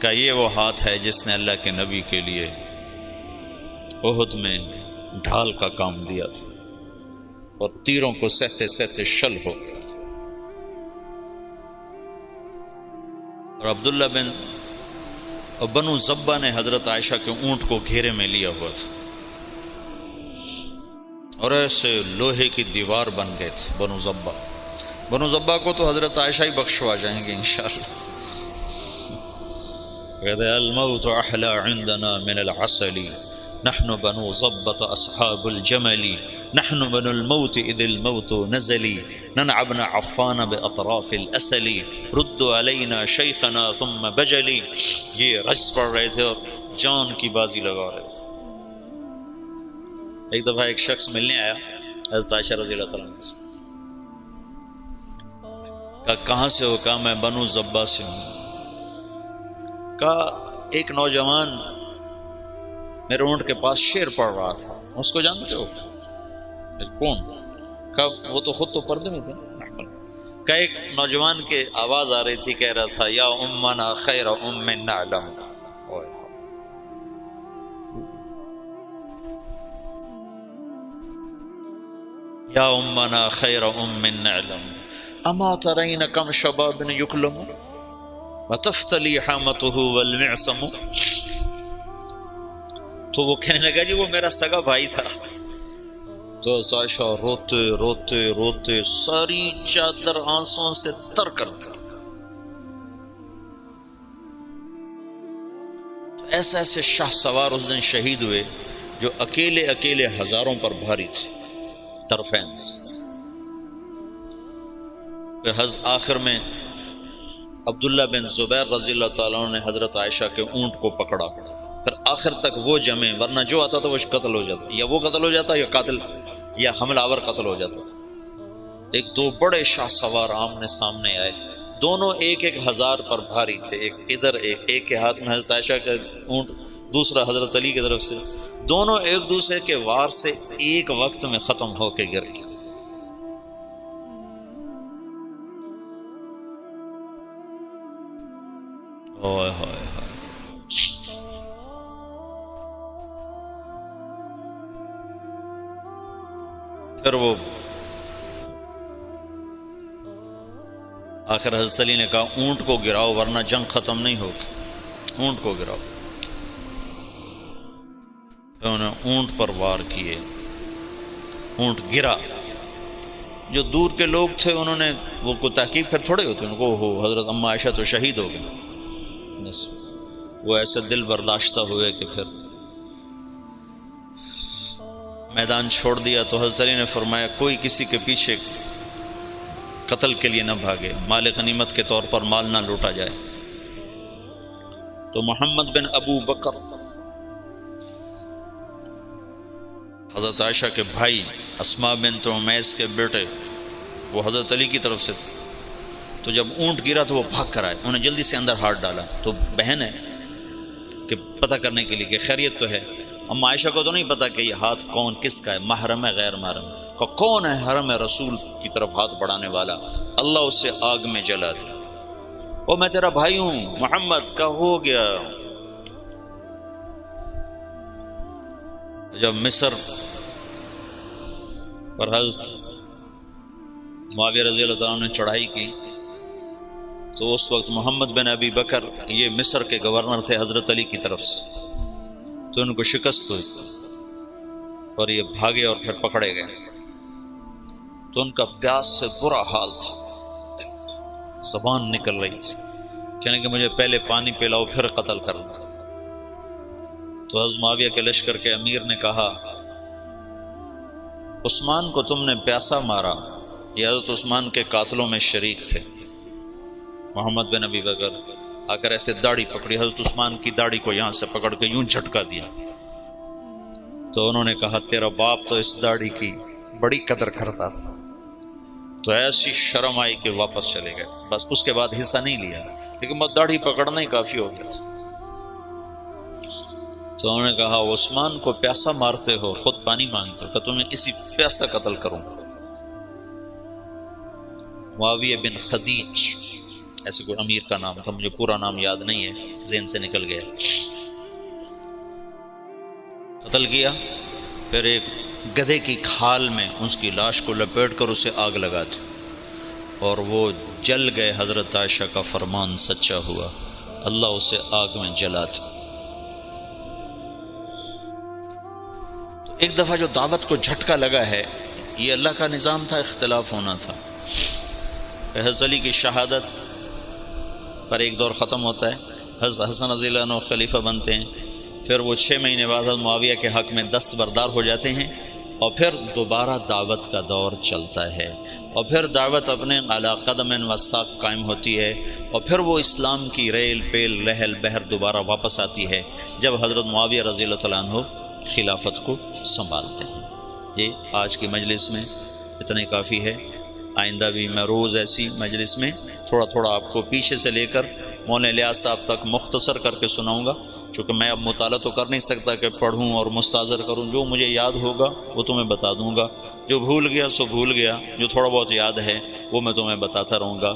کہ یہ وہ ہاتھ ہے جس نے اللہ کے نبی کے لیے احد میں ڈھال کا کام دیا تھا اور تیروں کو سہتے سہتے شل ہو گیا تھا۔ اور عبداللہ بنو زبہ نے حضرت عائشہ کے اونٹ کو گھیرے میں لیا ہوا تھا اور ایسے لوہے کی دیوار بن گئے تھے بنو زبہ کو تو حضرت عائشہ ہی بخشوا جائیں گے انشاءاللہ۔ کہتے الموت احلی عندنا من العسل نحن بنو ضبۃ اصحاب الجمل نحن بنو الموت اذ الموت نزلی ننعبن عفان باطراف الاسل رد علینا شیخنا ثم بجلی۔ یہ رجز پڑھ رہے تھے اور جان کی بازی لگا رہے تھے۔ ایک دفعہ ایک شخص ملنے آیا حضرت عائشہ رضی اللہ تعالیٰ عنہ سے، کہا کہاں سے ہو؟ کہا میں بنو زبہ سے ہوں۔ کہا ایک نوجوان میرے اونٹ کے پاس شعر پڑھ رہا تھا، اس کو جانتے ہو؟ کون؟ کہا وہ تو خود تو پردے میں تھے۔ کہا ایک نوجوان کے آواز آ رہی تھی، کہہ رہا تھا یا امنا خیر ام نعلم، یا امنا خیر ام نعلم اما ترین کم شباب یکلم وتفتلی حامته والمعصم۔ تو وہ کہنے لگا جی وہ میرا سگا بھائی تھا۔ تو عائشہ روتے روتے روتے ساری چادر آنسوں سے تر کر دی۔ تو ایسے ایسے شاہ سوار اس دن شہید ہوئے جو اکیلے اکیلے ہزاروں پر بھاری تھے طرفین سے۔ آخر میں عبداللہ بن زبیر رضی اللہ تعالیٰ عنہ نے حضرت عائشہ کے اونٹ کو پکڑا پھر آخر تک وہ جمے، ورنہ جو آتا تھا وہ قتل ہو جاتا، یا وہ قتل ہو جاتا یا قاتل یا حملہ آور قتل ہو جاتا تھا۔ ایک دو بڑے شاہ سوار آمنے سامنے آئے، دونوں ایک ایک ہزار پر بھاری تھے، ایک ادھر ایک کے ہاتھ میں حضرت عائشہ کا اونٹ، دوسرا حضرت علی کی طرف سے، دونوں ایک دوسرے کے وار سے ایک وقت میں ختم ہو کے گر گئے۔ اوئے ہوئے ہوئے۔ پھر وہ آخر حضرت علی نے کہا اونٹ کو گراؤ ورنہ جنگ ختم نہیں ہوگی، اونٹ کو گراؤ۔ انہوں نے اونٹ پر وار کیے، اونٹ گرا۔ جو دور کے لوگ تھے انہوں نے وہ کو تحقیق پھر تھوڑے ہوتے ان کو، ہو حضرت اما عائشہ تو شہید ہو گئے، بس وہ ایسے دل برداشتہ ہوئے کہ پھر میدان چھوڑ دیا۔ تو حضرت علی نے فرمایا کوئی کسی کے پیچھے قتل کے لیے نہ بھاگے، مال غنیمت کے طور پر مال نہ لوٹا جائے۔ تو محمد بن ابو بکر حضرت عائشہ کے بھائی، اسماء بنت عمیس کے بیٹے، وہ حضرت علی کی طرف سے تھے، تو جب اونٹ گرا تو وہ بھاگ کر آئے، انہیں جلدی سے اندر ہاتھ ڈالا۔ تو بہن ہے کہ پتہ کرنے کے لیے کہ خیریت تو ہے، اما عائشہ کو تو نہیں پتا کہ یہ ہاتھ کون کس کا ہے، محرم ہے غیر محرم ہے، کون ہے حرم رسول کی طرف ہاتھ بڑھانے والا، اللہ اسے آگ میں جلا دے۔ وہ میں تیرا بھائی ہوں محمد کا ہو گیا۔ جب مصر پر حضرت معاویہ رضی اللہ عنہ نے چڑھائی کی تو اس وقت محمد بن ابی بکر یہ مصر کے گورنر تھے حضرت علی کی طرف سے، تو ان کو شکست ہوئی اور یہ بھاگے اور پھر پکڑے گئے۔ تو ان کا پیاس سے برا حال تھا، زبان نکل رہی تھی، کہنے کہ مجھے پہلے پانی پلاؤ پھر قتل کرنا۔ تو حضرت معاویہ کے لشکر کے امیر نے کہا عثمان کو تم نے پیاسا مارا، یہ حضرت عثمان کے قاتلوں میں شریک تھے۔ محمد بن ابی بکر آ کر ایسے داڑھی پکڑی، حضرت عثمان کی داڑھی کو یہاں سے پکڑ کے یوں جھٹکا دیا۔ تو انہوں نے کہا تیرا باپ تو اس داڑھی کی بڑی قدر کرتا تھا۔ تو ایسی شرم آئی کہ واپس چلے گئے، بس اس کے بعد حصہ نہیں لیا، لیکن بس داڑھی پکڑنا ہی کافی ہو گیا تھا۔ تو انہوں نے کہا عثمان کو پیاسا مارتے ہو، خود پانی مانگتے ہو، کہ تمہیں اسی پیاسا قتل کروں۔ معاویہ بن خدیج ایسے کوئی امیر کا نام تھا، مجھے پورا نام یاد نہیں ہے، ذہن سے نکل گیا۔ قتل کیا، پھر ایک گدھے کی کھال میں اس کی لاش کو لپیٹ کر اسے آگ لگا دی اور وہ جل گئے۔ حضرت عائشہ کا فرمان سچا ہوا، اللہ اسے آگ میں جلا دی۔ تو ایک دفعہ جو دعوت کو جھٹکا لگا ہے، یہ اللہ کا نظام تھا، اختلاف ہونا تھا۔ حضرت علی کی شہادت پر ایک دور ختم ہوتا ہے، حضرت حسن رضی اللہ عنہ خلیفہ بنتے ہیں، پھر وہ 6 مہینے بعد حضرت معاویہ کے حق میں دستبردار ہو جاتے ہیں، اور پھر دوبارہ دعوت کا دور چلتا ہے، اور پھر دعوت اپنے علی قدم و ساق قائم ہوتی ہے، اور پھر وہ اسلام کی ریل پیل لہل بہر دوبارہ واپس آتی ہے جب حضرت معاویہ رضی اللہ تعالیٰ عنہ خلافت کو سنبھالتے ہیں۔ یہ آج کی مجلس میں اتنے کافی ہے، آئندہ بھی میں روز ایسی مجلس میں تھوڑا تھوڑا آپ کو پیچھے سے لے کر مولانا الیاس صاحب تک مختصر کر کے سناؤں گا، چونکہ میں اب مطالعہ تو کر نہیں سکتا کہ پڑھوں اور مستحضر کروں، جو مجھے یاد ہوگا وہ تمہیں بتا دوں گا، جو بھول گیا سو بھول گیا، جو تھوڑا بہت یاد ہے وہ میں تمہیں بتاتا رہوں گا۔